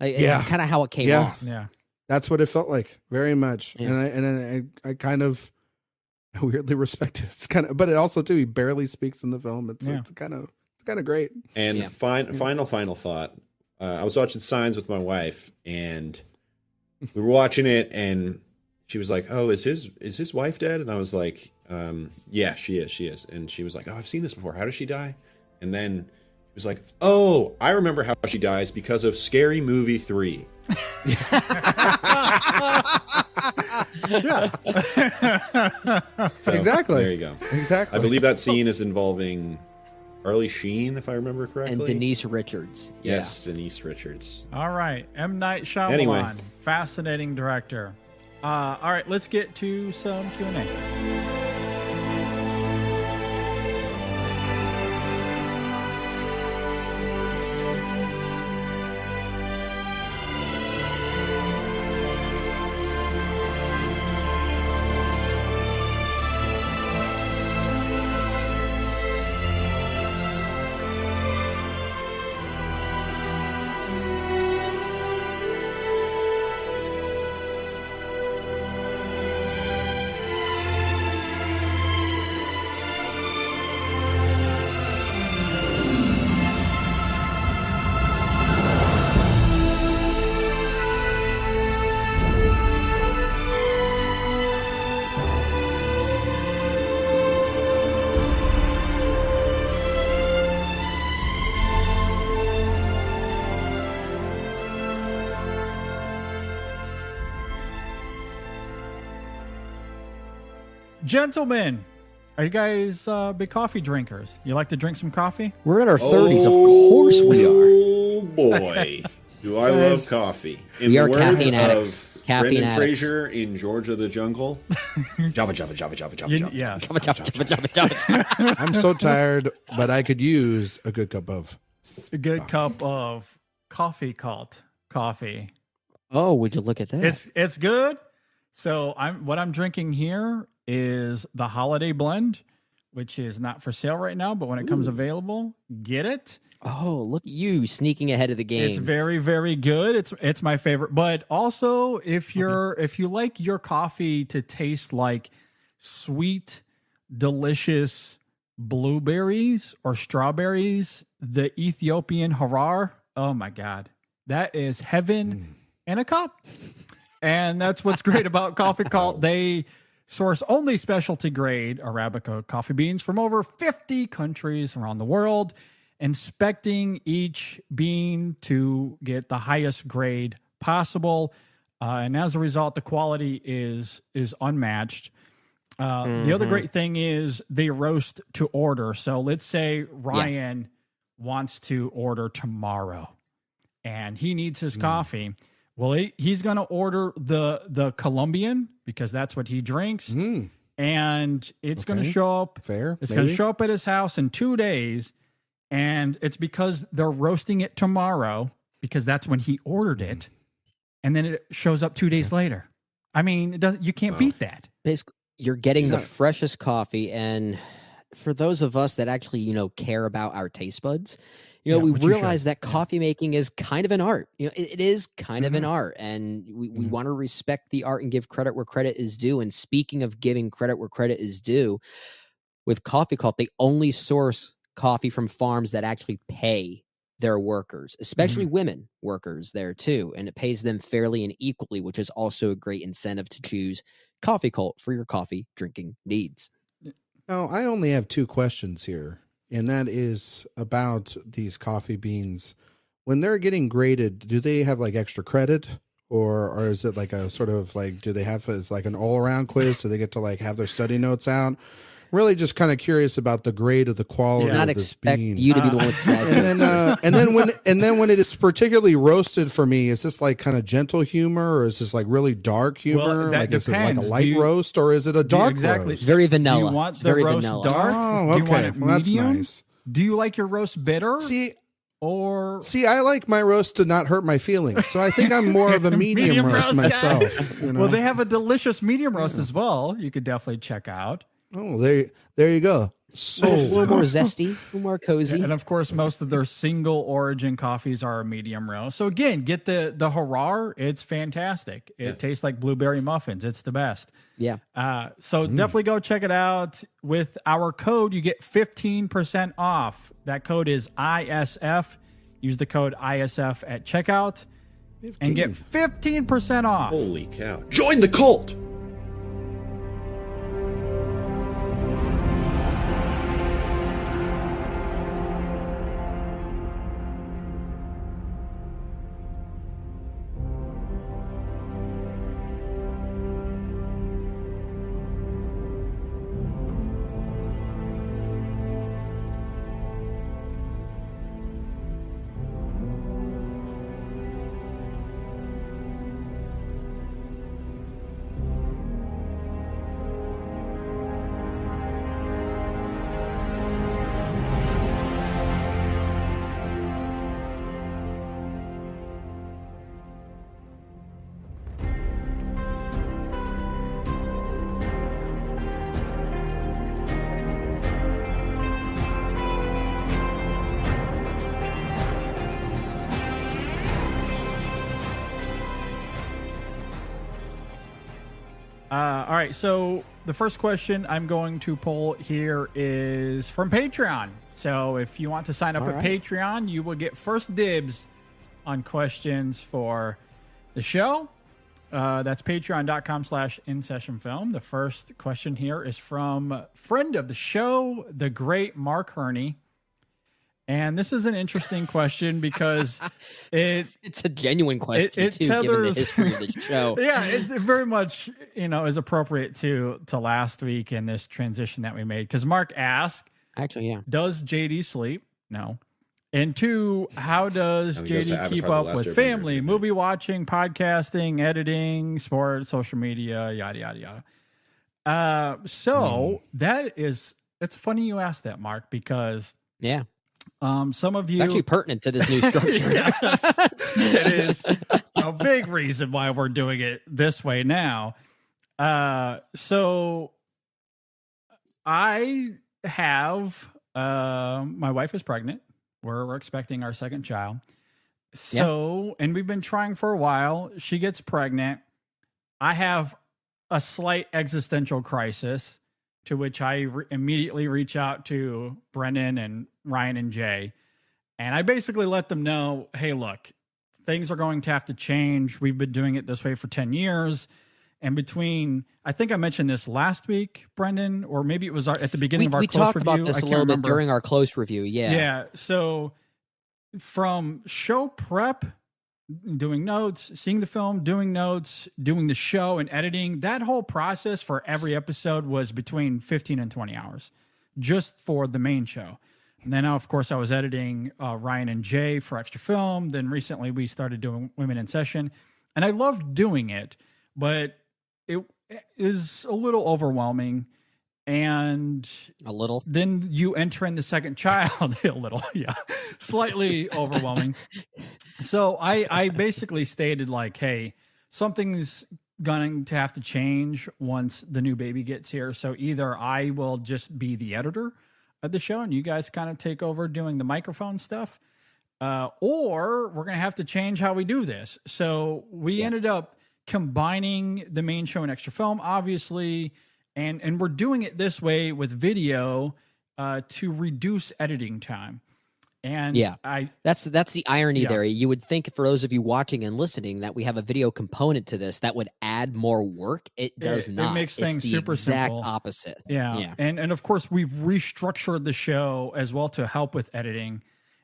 It's kind of how it came off. Yeah. That's what it felt like, very much. Yeah. And I kind of weirdly respect it. It's kind of, but it also too, he barely speaks in the film. It's kind of great. And final thought. I was watching Signs with my wife, and we were watching it, and she was like, "Oh, is his wife dead?" And I was like, "Yeah, she is." And she was like, "Oh, I've seen this before. How does she die?" And then she was like, "Oh, I remember how she dies because of Scary Movie 3." Yeah. So, Exactly. There you go. Exactly. I believe that scene is involving Charlie Sheen, if I remember correctly. And Denise Richards. Yes, Denise Richards. All right, M. Night Shyamalan, Anyway. fascinating director. All right, let's get to some Q&A. Gentlemen, are you guys big coffee drinkers? You like to drink some coffee? We're in our 30s. Of course we are. Oh boy, do I love coffee! In We the are words caffeine addicts. of Caffeine Brendan addicts. Fraser in Georgia the Jungle. Java, Java, Java, Java, Java, Java. Yeah. I'm so tired, but I could use a good cup of. A good cup of coffee cult coffee. Oh, would you look at that? It's good. So what I'm drinking here is the Holiday Blend, which is not for sale right now, but when it comes available, get it. Oh, look at you sneaking ahead of the game. It's very, very good. It's my favorite. But also, if you like your coffee to taste like sweet, delicious blueberries or strawberries, the Ethiopian Harar, oh my God, that is heaven in a cup. And that's what's great about Coffee Cult. They source only specialty grade Arabica coffee beans from over 50 countries around the world, inspecting each bean to get the highest grade possible. And as a result, the quality is unmatched. The other great thing is they roast to order. So let's say Ryan wants to order tomorrow and he needs his coffee. Well, he's going to order the Colombian because that's what he drinks. And it's going to show up. It's going to show up at his house in 2 days. And it's because they're roasting it tomorrow because that's when he ordered it. And then it shows up 2 days later. I mean, you can't beat that. Basically, you're getting the freshest coffee. And for those of us that actually, care about our taste buds, we realize that coffee making is kind of an art. It is kind of an art, and we want to respect the art and give credit where credit is due. And speaking of giving credit where credit is due, with Coffee Cult, they only source coffee from farms that actually pay their workers, especially women workers there too, and it pays them fairly and equally, which is also a great incentive to choose Coffee Cult for your coffee drinking needs. Now, I only have two questions here. And that is about these coffee beans. When they're getting graded, do they have like extra credit or is it like a sort of like, do they have, it's like an all around quiz? So they get to like have their study notes out? Really just kind of curious about the grade of the quality of this bean. You to be the one with that. and then when it is particularly roasted for me, is this like kind of gentle humor or is this like really dark humor? Well, that like depends. Is it like a light roast or is it a dark roast? It's very vanilla. Do you want the very roast vanilla. dark? Oh, Do you want okay. it Well, that's medium? nice. Do you like your roast bitter? See, or I like my roast to not hurt my feelings, so I think I'm more of a medium roast guy. myself. You know? Well, they have a delicious medium roast as well. You could definitely check out. Oh, there you go. So a little more zesty, a little more cozy. And of course, most of their single origin coffees are medium roast. So again, get the Harar. It's fantastic. It tastes like blueberry muffins. It's the best. Yeah. So definitely go check it out. With our code, you get 15% off. That code is ISF. Use the code ISF at checkout and get 15% off. Holy cow. Join the cult! All right, so the first question I'm going to pull here is from Patreon. So if you want to sign up at Patreon, you will get first dibs on questions for the show. That's patreon.com/InSessionFilm. The first question here is from friend of the show, the great Mark Herney. And this is an interesting question because it's a genuine question it too, given the history of the show. Yeah, it very much is appropriate to last week in this transition that we made. Because Mark asked, does JD sleep? No. And 2, how does JD keep up with family, movie watching, podcasting, editing, sports, social media, yada yada yada. It's funny you asked that, Mark, because some of you, it's actually pertinent to this new structure. Yes, it is a big reason why we're doing it this way now. So I have my wife is pregnant. We're expecting our second child. So, and we've been trying for a while. She gets pregnant. I have a slight existential crisis, to which I immediately reach out to Brendan and Ryan and Jay. And I basically let them know, hey, look, things are going to have to change. We've been doing it this way for 10 years. And between, I think I mentioned this last week, Brendan, or maybe it was at the beginning of our close review. We talked about this a little bit during our close review. Yeah. Yeah. So from show prep, doing notes, seeing the film, doing notes, doing the show and editing, that whole process for every episode was between 15 and 20 hours just for the main show. And then, of course, I was editing Ryan and Jay for Extra Film. Then recently we started doing Women in Session. And I loved doing it, but it is a little overwhelming. And a little, then you enter in the second child, a little, slightly overwhelming. So I basically stated like, hey, something's going to have to change once the new baby gets here. So either I will just be the editor of the show and you guys kind of take over doing the microphone stuff, or we're going to have to change how we do this. So we ended up combining the main show and Extra Film, obviously. And we're doing it this way with video to reduce editing time. And that's the irony there. You would think for those of you watching and listening that we have a video component to this that would add more work. It does not. It makes things the super exact simple. opposite. Yeah. And of course we've restructured the show as well to help with editing.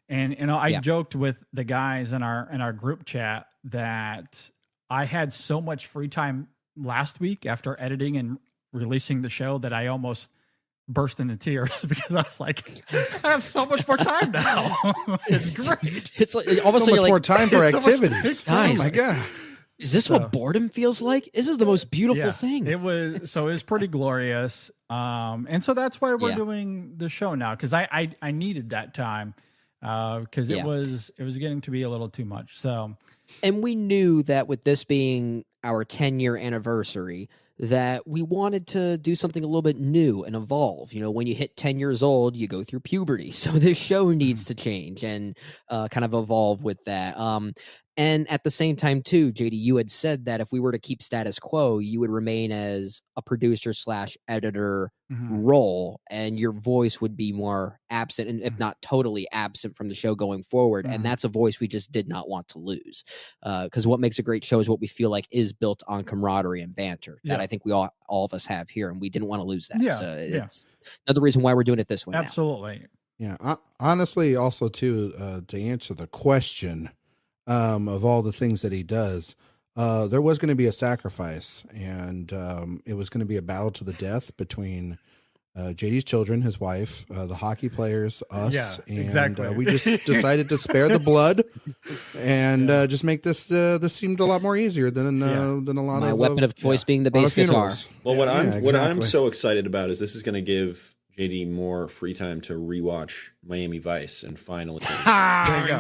And I joked with the guys in our group chat that I had so much free time last week after editing and releasing the show that I almost burst into tears because I was like, I have so much more time now. It's great. It's like almost so like much more time for activities. Guys, oh my God. Is this what boredom feels like? This is the most beautiful thing. It was pretty glorious. And so that's why we're doing the show now. Cause I needed that time. Cause it was getting to be a little too much. So, and we knew that with this being our 10-year anniversary, that we wanted to do something a little bit new and evolve. When you hit 10 years old, you go through puberty. So this show needs to change and kind of evolve with that. And at the same time, too, JD, you had said that if we were to keep status quo, you would remain as a producer / editor role, and your voice would be more absent, and if not totally absent from the show going forward. And that's a voice we just did not want to lose. Because what makes a great show is what we feel like is built on camaraderie and banter that I think we all of us have here, and we didn't want to lose that. So it's another reason why we're doing it this way. Absolutely. Now. Yeah. Honestly, also, too, to answer the question, of all the things that he does, there was going to be a sacrifice, and it was going to be a battle to the death between JD's children, his wife, the hockey players, us, and exactly. We just decided to spare the blood and just make this seemed a lot more easier than a lot My of weapon of choice being the bass guitar. Well, what I'm so excited about is this is going to give JD more free time to rewatch Miami Vice and finally I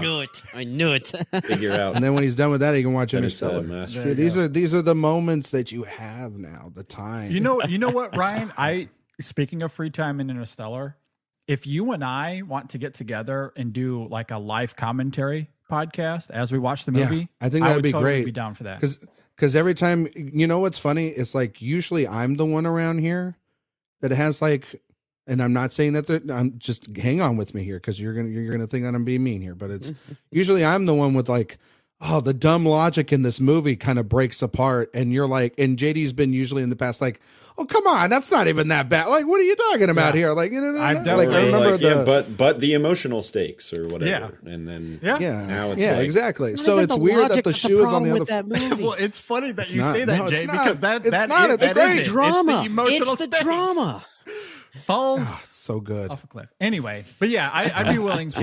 knew it. figure out. And then when he's done with that, he can watch Finish that Interstellar. masterpiece. These are the moments that you have now, the time. You know what, Ryan? Speaking of free time in Interstellar, if you and I want to get together and do like a live commentary podcast as we watch the movie, I think that'd would be totally great. Be down for that. Because every time, what's funny? It's like usually I'm the one around here that has like, and I'm not saying that I'm just hang on with me here because you're gonna think that I'm being mean here, but it's usually I'm the one with like, oh, the dumb logic in this movie kind of breaks apart, and you're like, and JD's been usually in the past like, oh, come on, that's not even that bad. Like, what are you talking about here? Like, I've like I remember but the emotional stakes or whatever, and then now it's like, exactly. So it's weird that the shoe is on the other. Well, it's funny that you say that, Jay, because that is It's drama. It's the emotional It's the stakes. drama. Falls so good off a cliff. Anyway, but yeah, I'd be willing to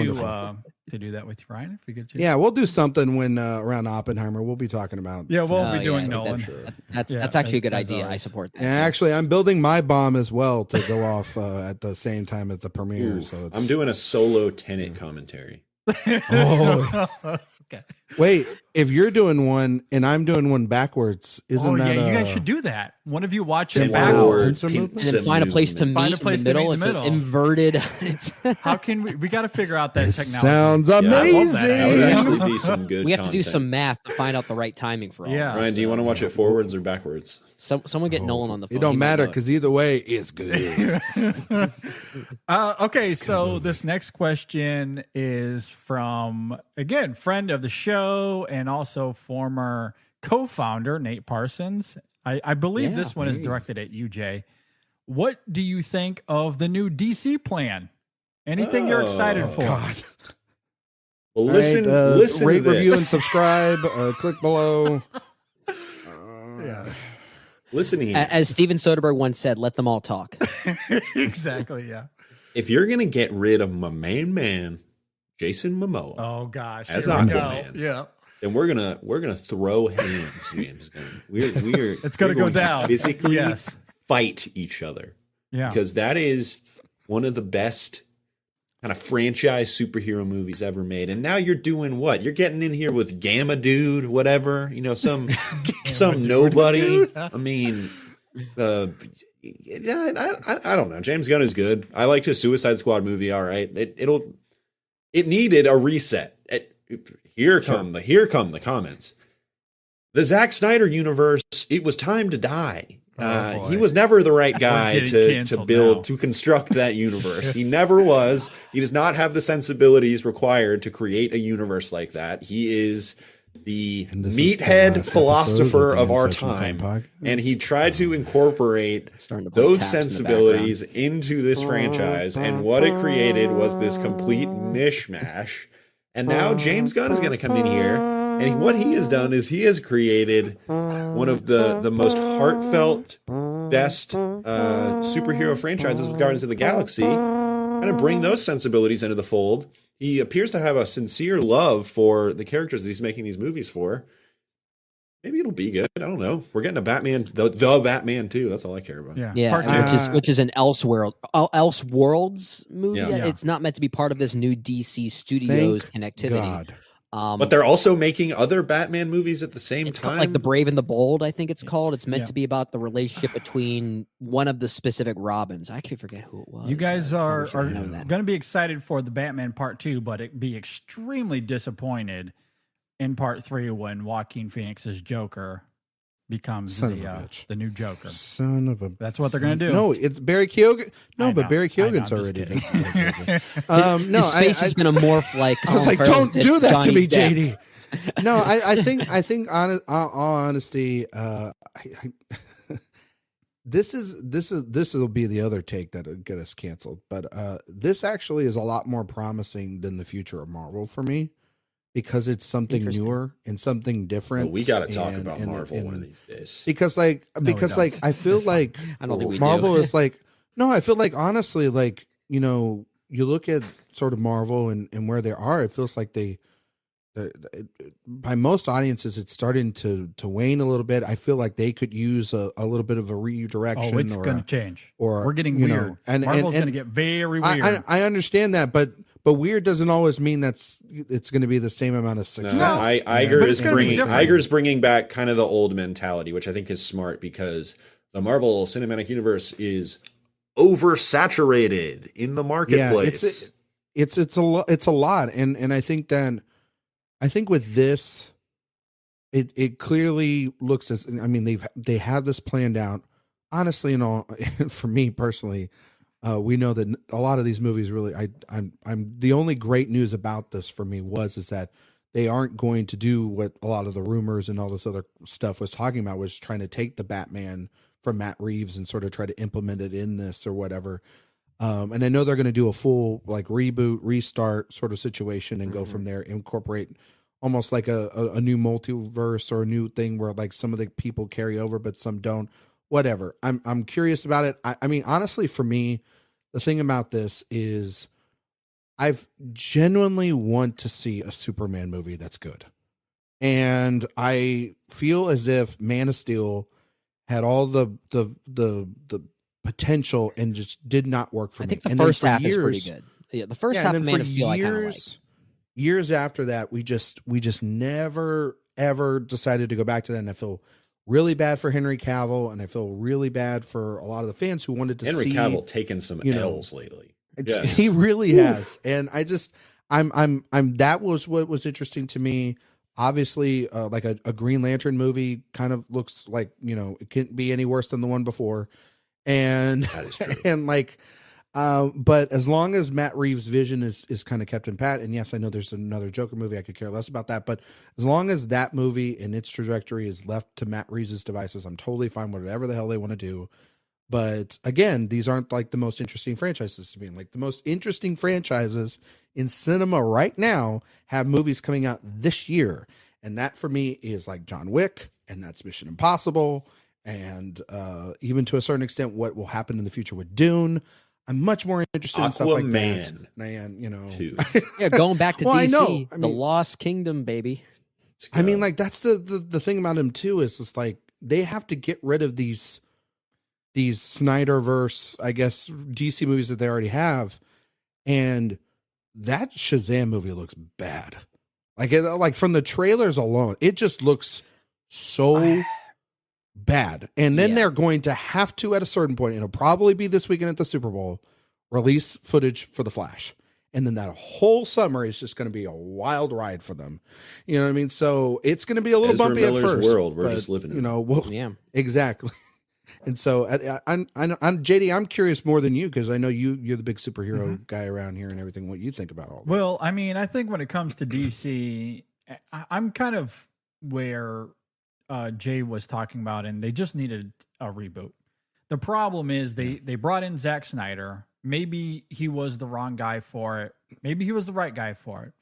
do that with you, Ryan, if we get you. Yeah, we'll do something when around Oppenheimer. We'll be talking about. Yeah, we'll be doing Nolan. That's actually a good idea. Always. I support that. And actually, I'm building my bomb as well to go off at the same time at the premiere. So it's... I'm doing a solo Tenet commentary. Oh, Okay. Wait, if you're doing one and I'm doing one backwards, isn't that? You guys should do that. One of you watch it Backwards. backwards. And then find a place to meet in the middle. It's an inverted. How can we got to figure out that This technology? sounds I love amazing. That would actually be some good. We have to do content. some math to find out the right timing for all. Yeah. this. Ryan, do you want to watch it forwards or backwards? Someone get Nolan on the phone. It don't He might matter know it. because either way, it's good. Okay, so this next question is from, again, friend of the show and also former co-founder Nate Parsons. I believe this one is directed at you, Jay. What do you think of the new DC plan? Anything you're excited for? God. Well, listen, All right, listen rate, to this. review, and subscribe. Click below. Listen here. As Steven Soderbergh once said, let them all talk. Exactly, yeah. If you're gonna get rid of my main man, Jason Momoa, Oh gosh, As here we go. Aquaman. Yeah, then we're gonna throw hands, James Gunn. We're it's gonna go going to down. physically Yes. fight each other Yeah, because that is one of the best kind of franchise superhero movies ever made. And now you're doing what? You're getting in here with Gamma Dude, whatever, some nobody. I mean, I don't know. James Gunn is good. I liked his Suicide Squad movie. All right, it needed a reset. Here come the comments. The Zack Snyder universe. It was time to die. He was never the right guy to construct that universe. He never was. He does not have the sensibilities required to create a universe like that. He is the meathead philosopher of our time, and he tried to incorporate those sensibilities into this franchise, and what it created was this complete mishmash. And now James Gunn is going to come in here, and what he has done is he has created one of the most heartfelt, best superhero franchises with Guardians of the Galaxy, and bring those sensibilities into the fold. He appears to have a sincere love for the characters that he's making these movies for. Maybe it'll be good. I don't know. We're getting a Batman, the Batman too. That's all I care about. Yeah, which is an Elseworlds movie. Yeah. It's not meant to be part of this new DC Studios connectivity. God. But they're also making other Batman movies at the same It's time. like The Brave and the Bold, I think it's called. It's meant to be about the relationship between one of the specific Robins. I actually forget who it was. You guys are going to be excited for the Batman Part 2, but be extremely disappointed in Part 3 when Joaquin Phoenix's Joker becomes the new Joker. Son of a... That's what they're going to do. No, it's Barry Keoghan. No, but Barry Keoghan's already done. His face is going to morph like... I was like, don't do that to me, Depp. JD. No, I think all honesty, this will be the other take that'll get us canceled. But this actually is a lot more promising than the future of Marvel for me, because it's something newer and something different. Well, we got to talk about Marvel one of these days. Because I feel like I don't think we Marvel do. is like, no, I feel like honestly, like, you know, you look at sort of Marvel and where they are, it feels like by most audiences, it's starting to wane a little bit. I feel like they could use a little bit of a redirection. Oh, it's going to change. Or we're getting weird. Marvel's going to get very weird. I understand that, but weird doesn't always mean it's going to be the same amount of success. No, Iger's bringing back kind of the old mentality, which I think is smart, because the Marvel Cinematic Universe is oversaturated in the marketplace. Yeah, it's a lot, and I think with this, it clearly looks as, I mean, they have this planned out. Honestly, and all, for me personally, we know that a lot of these movies really, I'm the only great news about this for me is that they aren't going to do what a lot of the rumors and all this other stuff was talking about, was trying to take the Batman from Matt Reeves and sort of try to implement it in this or whatever. And I know they're going to do a full like reboot, restart sort of situation and go from there, incorporate almost like a new multiverse or a new thing where like some of the people carry over, but some don't. Whatever. I'm curious about it. I mean, honestly, for me, the thing about this is I've genuinely want to see a Superman movie that's good. And I feel as if Man of Steel had all the potential and just did not work for me. I think the first half is pretty good. Yeah, the first half of Man of Steel I kind of like. Years after that, we just never ever decided to go back to that, and I feel really bad for Henry Cavill, and I feel really bad for a lot of the fans who wanted to see Henry Cavill taking some L's lately. Yes. He really has, and I'm that was what was interesting to me. Obviously, like a Green Lantern movie kind of looks like, you know, it can't be any worse than the one before, and that is true. And like. But as long as Matt Reeves' vision is kind of kept in pat, and yes, I know there's another Joker movie, I could care less about that, but as long as that movie and its trajectory is left to Matt Reeves' devices, I'm totally fine with whatever the hell they want to do. But again, these aren't like the most interesting franchises to me. Like the most interesting franchises in cinema right now have movies coming out this year. And that for me is like John Wick, and that's Mission Impossible. And even to a certain extent, what will happen in the future with Dune. I'm much more interested in stuff like that. Man, you know. Yeah, going back to well, DC, I the Lost Kingdom, baby. I mean, like that's the thing about him too, is it's like they have to get rid of these Snyderverse, I guess, DC movies that they already have, and that Shazam movie looks bad. Like from the trailers alone, it just looks so bad. And then they're going to have to, at a certain point, it'll probably be this weekend at the Super Bowl, release footage for The Flash. And then that whole summer is just going to be a wild ride for them. You know what I mean? So it's going to be a little bumpy at first. World we're just living in. You know, exactly. And so I'm JD, I'm curious more than you, because I know you're the big superhero guy around here and everything, what you think about all this. Well, I mean, I think when it comes to DC, I'm kind of where Jay was talking about, and they just needed a reboot. The problem is they brought in Zack Snyder. Maybe he was the wrong guy for it. Maybe he was the right guy for it.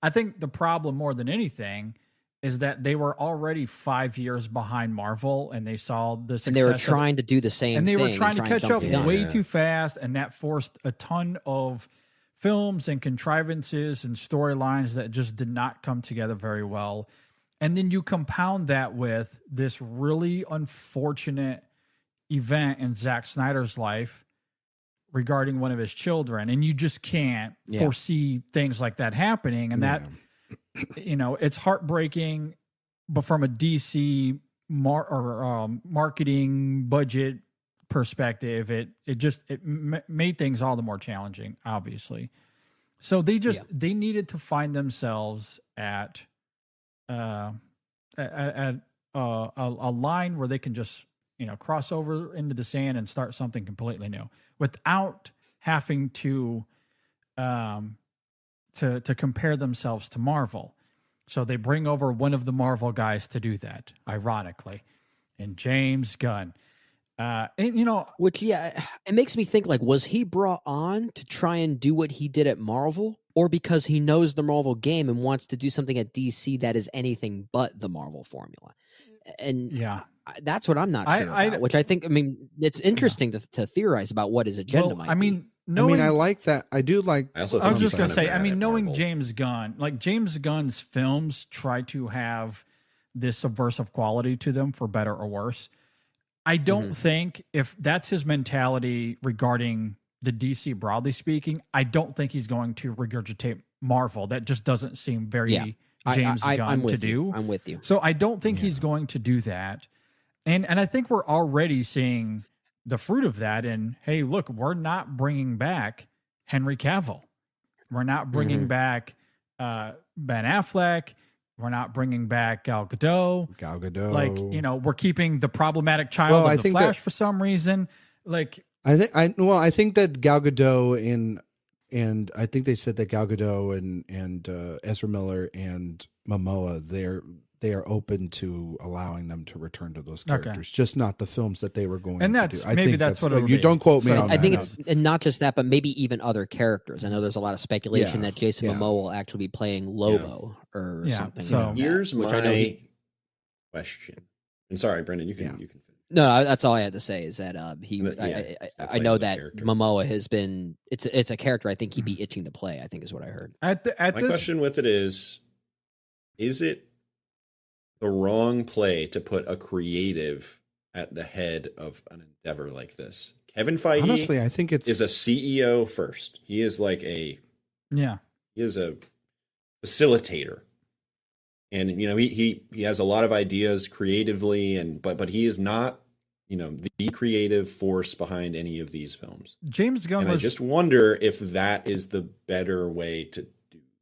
I think the problem more than anything is that they were already 5 years behind Marvel, and they saw the success. And they were trying to do the same thing. And they were trying to catch up way too too fast, and that forced a ton of films and contrivances and storylines that just did not come together very well. And then you compound that with this really unfortunate event in Zack Snyder's life regarding one of his children. And you just can't foresee things like that happening. And it's heartbreaking, but from a DC marketing budget perspective, it made things all the more challenging, obviously. So they needed to find themselves at a line where they can just cross over into the sand and start something completely new without having to compare themselves to Marvel. So they bring over one of the Marvel guys to do that, ironically, and James Gunn. Which, it makes me think, like, was he brought on to try and do what he did at Marvel, or because he knows the Marvel game and wants to do something at DC that is anything but the Marvel formula? And that's what I'm not sure about, which I think, it's interesting to theorize about what his agenda might be. I like that. I do like. I was just going to say, knowing Marvel. James Gunn, like James Gunn's films try to have this subversive quality to them, for better or worse. I don't think, if that's his mentality regarding the DC broadly speaking, I don't think he's going to regurgitate Marvel. That just doesn't seem very James Gunn to do. I'm with you. So I don't think he's going to do that. And I think we're already seeing the fruit of that. And hey, look, we're not bringing back Henry Cavill. We're not bringing back Ben Affleck. We're not bringing back Gal Gadot. Like, we're keeping the problematic child of the Flash for some reason. Like, I think that Gal Gadot and I think they said that Gal Gadot and Ezra Miller and Momoa, they are open to allowing them to return to those characters, just not the films that they were going to do. Maybe that's what you don't quote me on that. I think it's, and not just that, but maybe even other characters. I know there's a lot of speculation that Jason Momoa will actually be playing Lobo or something. So here's my question. And sorry, Brendan, you can finish. No, that's all I had to say is that I know that character. Momoa has been. It's a character I think he'd be itching to play. I think is what I heard. My question with it is it the wrong play to put a creative at the head of an endeavor like this? Kevin Feige, honestly, I think is a CEO first. He is like he is a facilitator. And he has a lot of ideas creatively, but he is not the creative force behind any of these films. James Gunn I just wonder if that is the better way to do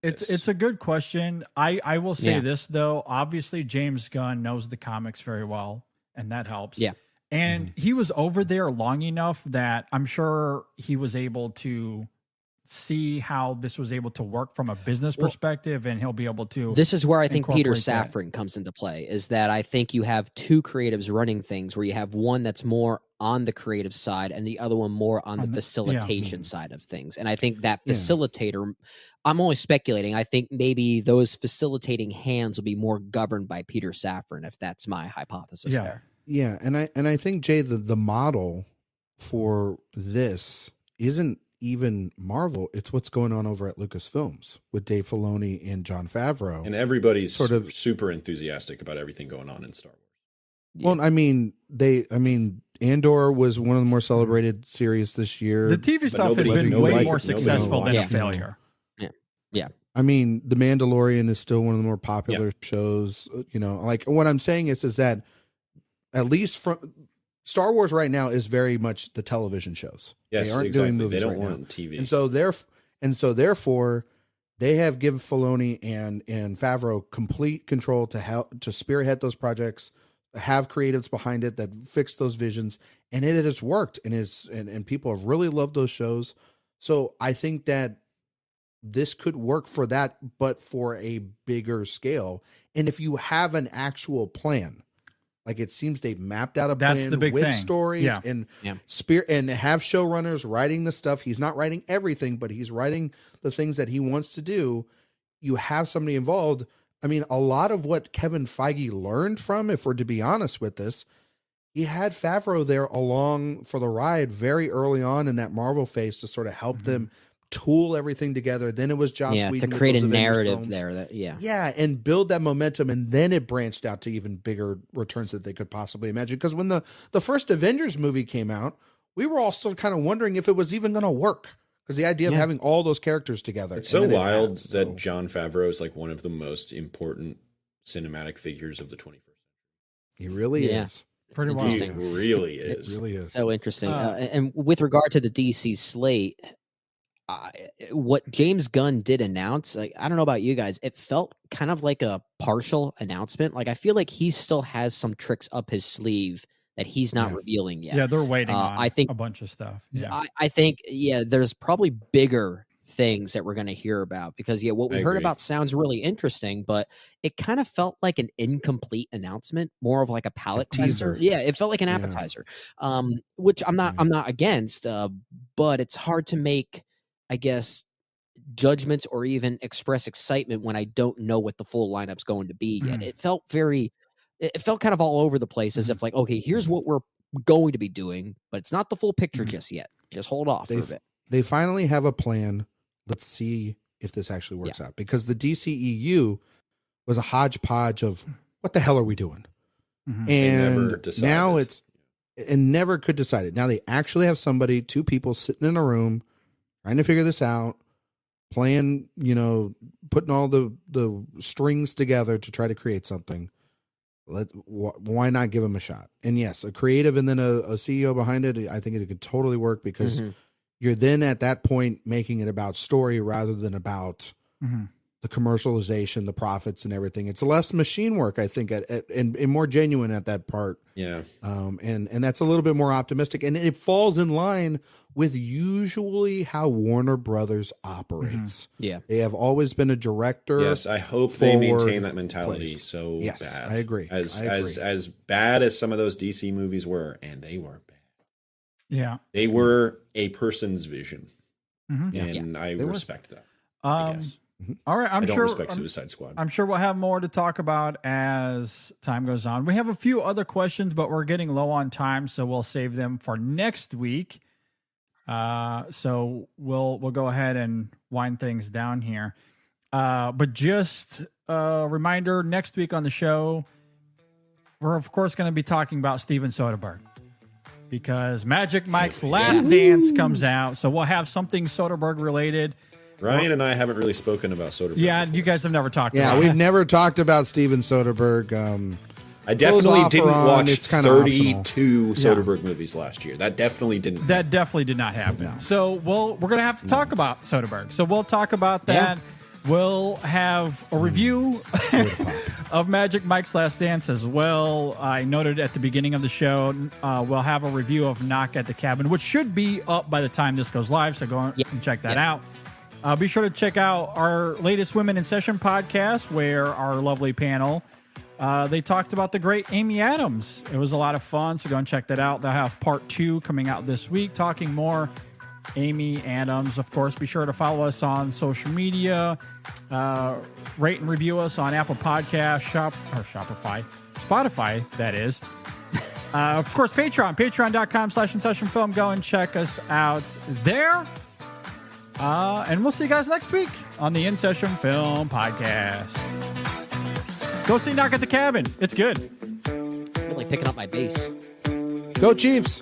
this. It's a good question. I will say this though. Obviously, James Gunn knows the comics very well, and that helps. Yeah, and he was over there long enough that I'm sure he was able to see how this was able to work from a business perspective, and he'll be able to. This is where I think Peter Safran comes into play, is that I think you have two creatives running things, where you have one that's more on the creative side and the other one more on the facilitation side of things. And I think that facilitator, I'm only speculating, I think maybe those facilitating hands will be more governed by Peter Safran, if that's my hypothesis there. Yeah, and I think, Jay, the model for this isn't even Marvel, it's what's going on over at Lucasfilms with Dave Filoni and Jon Favreau. And everybody's sort of super enthusiastic about everything going on in Star Wars. Yeah. Well, Andor was one of the more celebrated series this year. The TV stuff has been way more successful than a failure. Yeah. I mean, The Mandalorian is still one of the more popular shows. Like what I'm saying is that at least from Star Wars right now is very much the television shows. Yes, they aren't exactly. doing movies They don't right want now. TV. And so therefore they have given Filoni and Favreau complete control to help to spearhead those projects, have creatives behind it that fix those visions, and it has worked and people have really loved those shows. So I think that this could work for that, but for a bigger scale. And if you have an actual plan, like it seems they've mapped out a plan with stories and and have showrunners writing the stuff. He's not writing everything, but he's writing the things that he wants to do. You have somebody involved. I mean, a lot of what Kevin Feige learned from, if we're to be honest with this, he had Favreau there along for the ride very early on in that Marvel phase to sort of help them tool everything together. Then it was Joss Whedon to create a with those narrative films. there. And build that momentum, and then it branched out to even bigger returns that they could possibly imagine. Because when the first Avengers movie came out, we were also kind of wondering if it was even going to work, Because the idea of having all those characters together. It's so wild that Jon Favreau is like one of the most important cinematic figures of the 21st. He really is. Pretty He interesting. really is. It really is. So interesting. And with regard to the DC slate, what James Gunn did announce, like, I don't know about you guys, it felt kind of like a partial announcement. Like, I feel like he still has some tricks up his sleeve that he's not revealing yet. Yeah, they're waiting on I think a bunch of stuff. Yeah. I think, there's probably bigger things that we're going to hear about because, what we heard about sounds really interesting, but it kind of felt like an incomplete announcement, more of like a palate teaser. Yeah, it felt like an appetizer, which I'm not against, but it's hard to make, I guess, judgments or even express excitement when I don't know what the full lineup's going to be yet. It felt kind of all over the place, as if like, okay, here's what we're going to be doing, but it's not the full picture just yet. Just hold off for a bit. They finally have a plan. Let's see if this actually works out, because the DCEU was a hodgepodge of what the hell are we doing? And now never could decide it. Now they actually have somebody, two people sitting in a room trying to figure this out, playing, putting all the strings together to try to create something. Why not give him a shot? And yes, a creative and then a CEO behind it, I think it could totally work, because you're then at that point making it about story rather than about the commercialization, the profits and everything. It's less machine work, I think, and more genuine at that part. Yeah. And that's a little bit more optimistic, and it falls in line with usually how Warner Brothers operates. Yeah. They have always been a director. Yes, I hope they maintain that mentality so yes, bad. I agree. As bad as some of those DC movies were, and they were bad. Yeah. They were a person's vision. And I respect that. All right, I don't respect Suicide Squad. I'm sure we'll have more to talk about as time goes on. We have a few other questions, but we're getting low on time, so we'll save them for next week. So we'll go ahead and wind things down here. But just a reminder, next week on the show, we're of course going to be talking about Steven Soderbergh, because Magic Mike's Last Dance comes out, so we'll have something Soderbergh related. Ryan and I haven't really spoken about Soderbergh. Yeah, before. you guys have never talked about it. Yeah, we've never talked about Steven Soderbergh. I definitely didn't watch it's 32 Soderbergh movies last year. That definitely didn't. That definitely did not happen. No. So we're going to have to talk about Soderbergh. So we'll talk about that. Yeah. We'll have a review of Magic Mike's Last Dance as well. I noted at the beginning of the show, we'll have a review of Knock at the Cabin, which should be up by the time this goes live. So go and check that out. Be sure to check out our latest Women in Session podcast, where our lovely panel, they talked about the great Amy Adams. It was a lot of fun, so go and check that out. They'll have part 2 coming out this week, talking more Amy Adams. Of course, be sure to follow us on social media, rate and review us on Apple Podcasts, Shopify, Spotify, that is. Of course, patreon.com/InSessionFilm. Go and check us out there. And we'll see you guys next week on the InSession Film Podcast. Go see Knock at the Cabin. It's good. Really picking up my bass. Go Chiefs.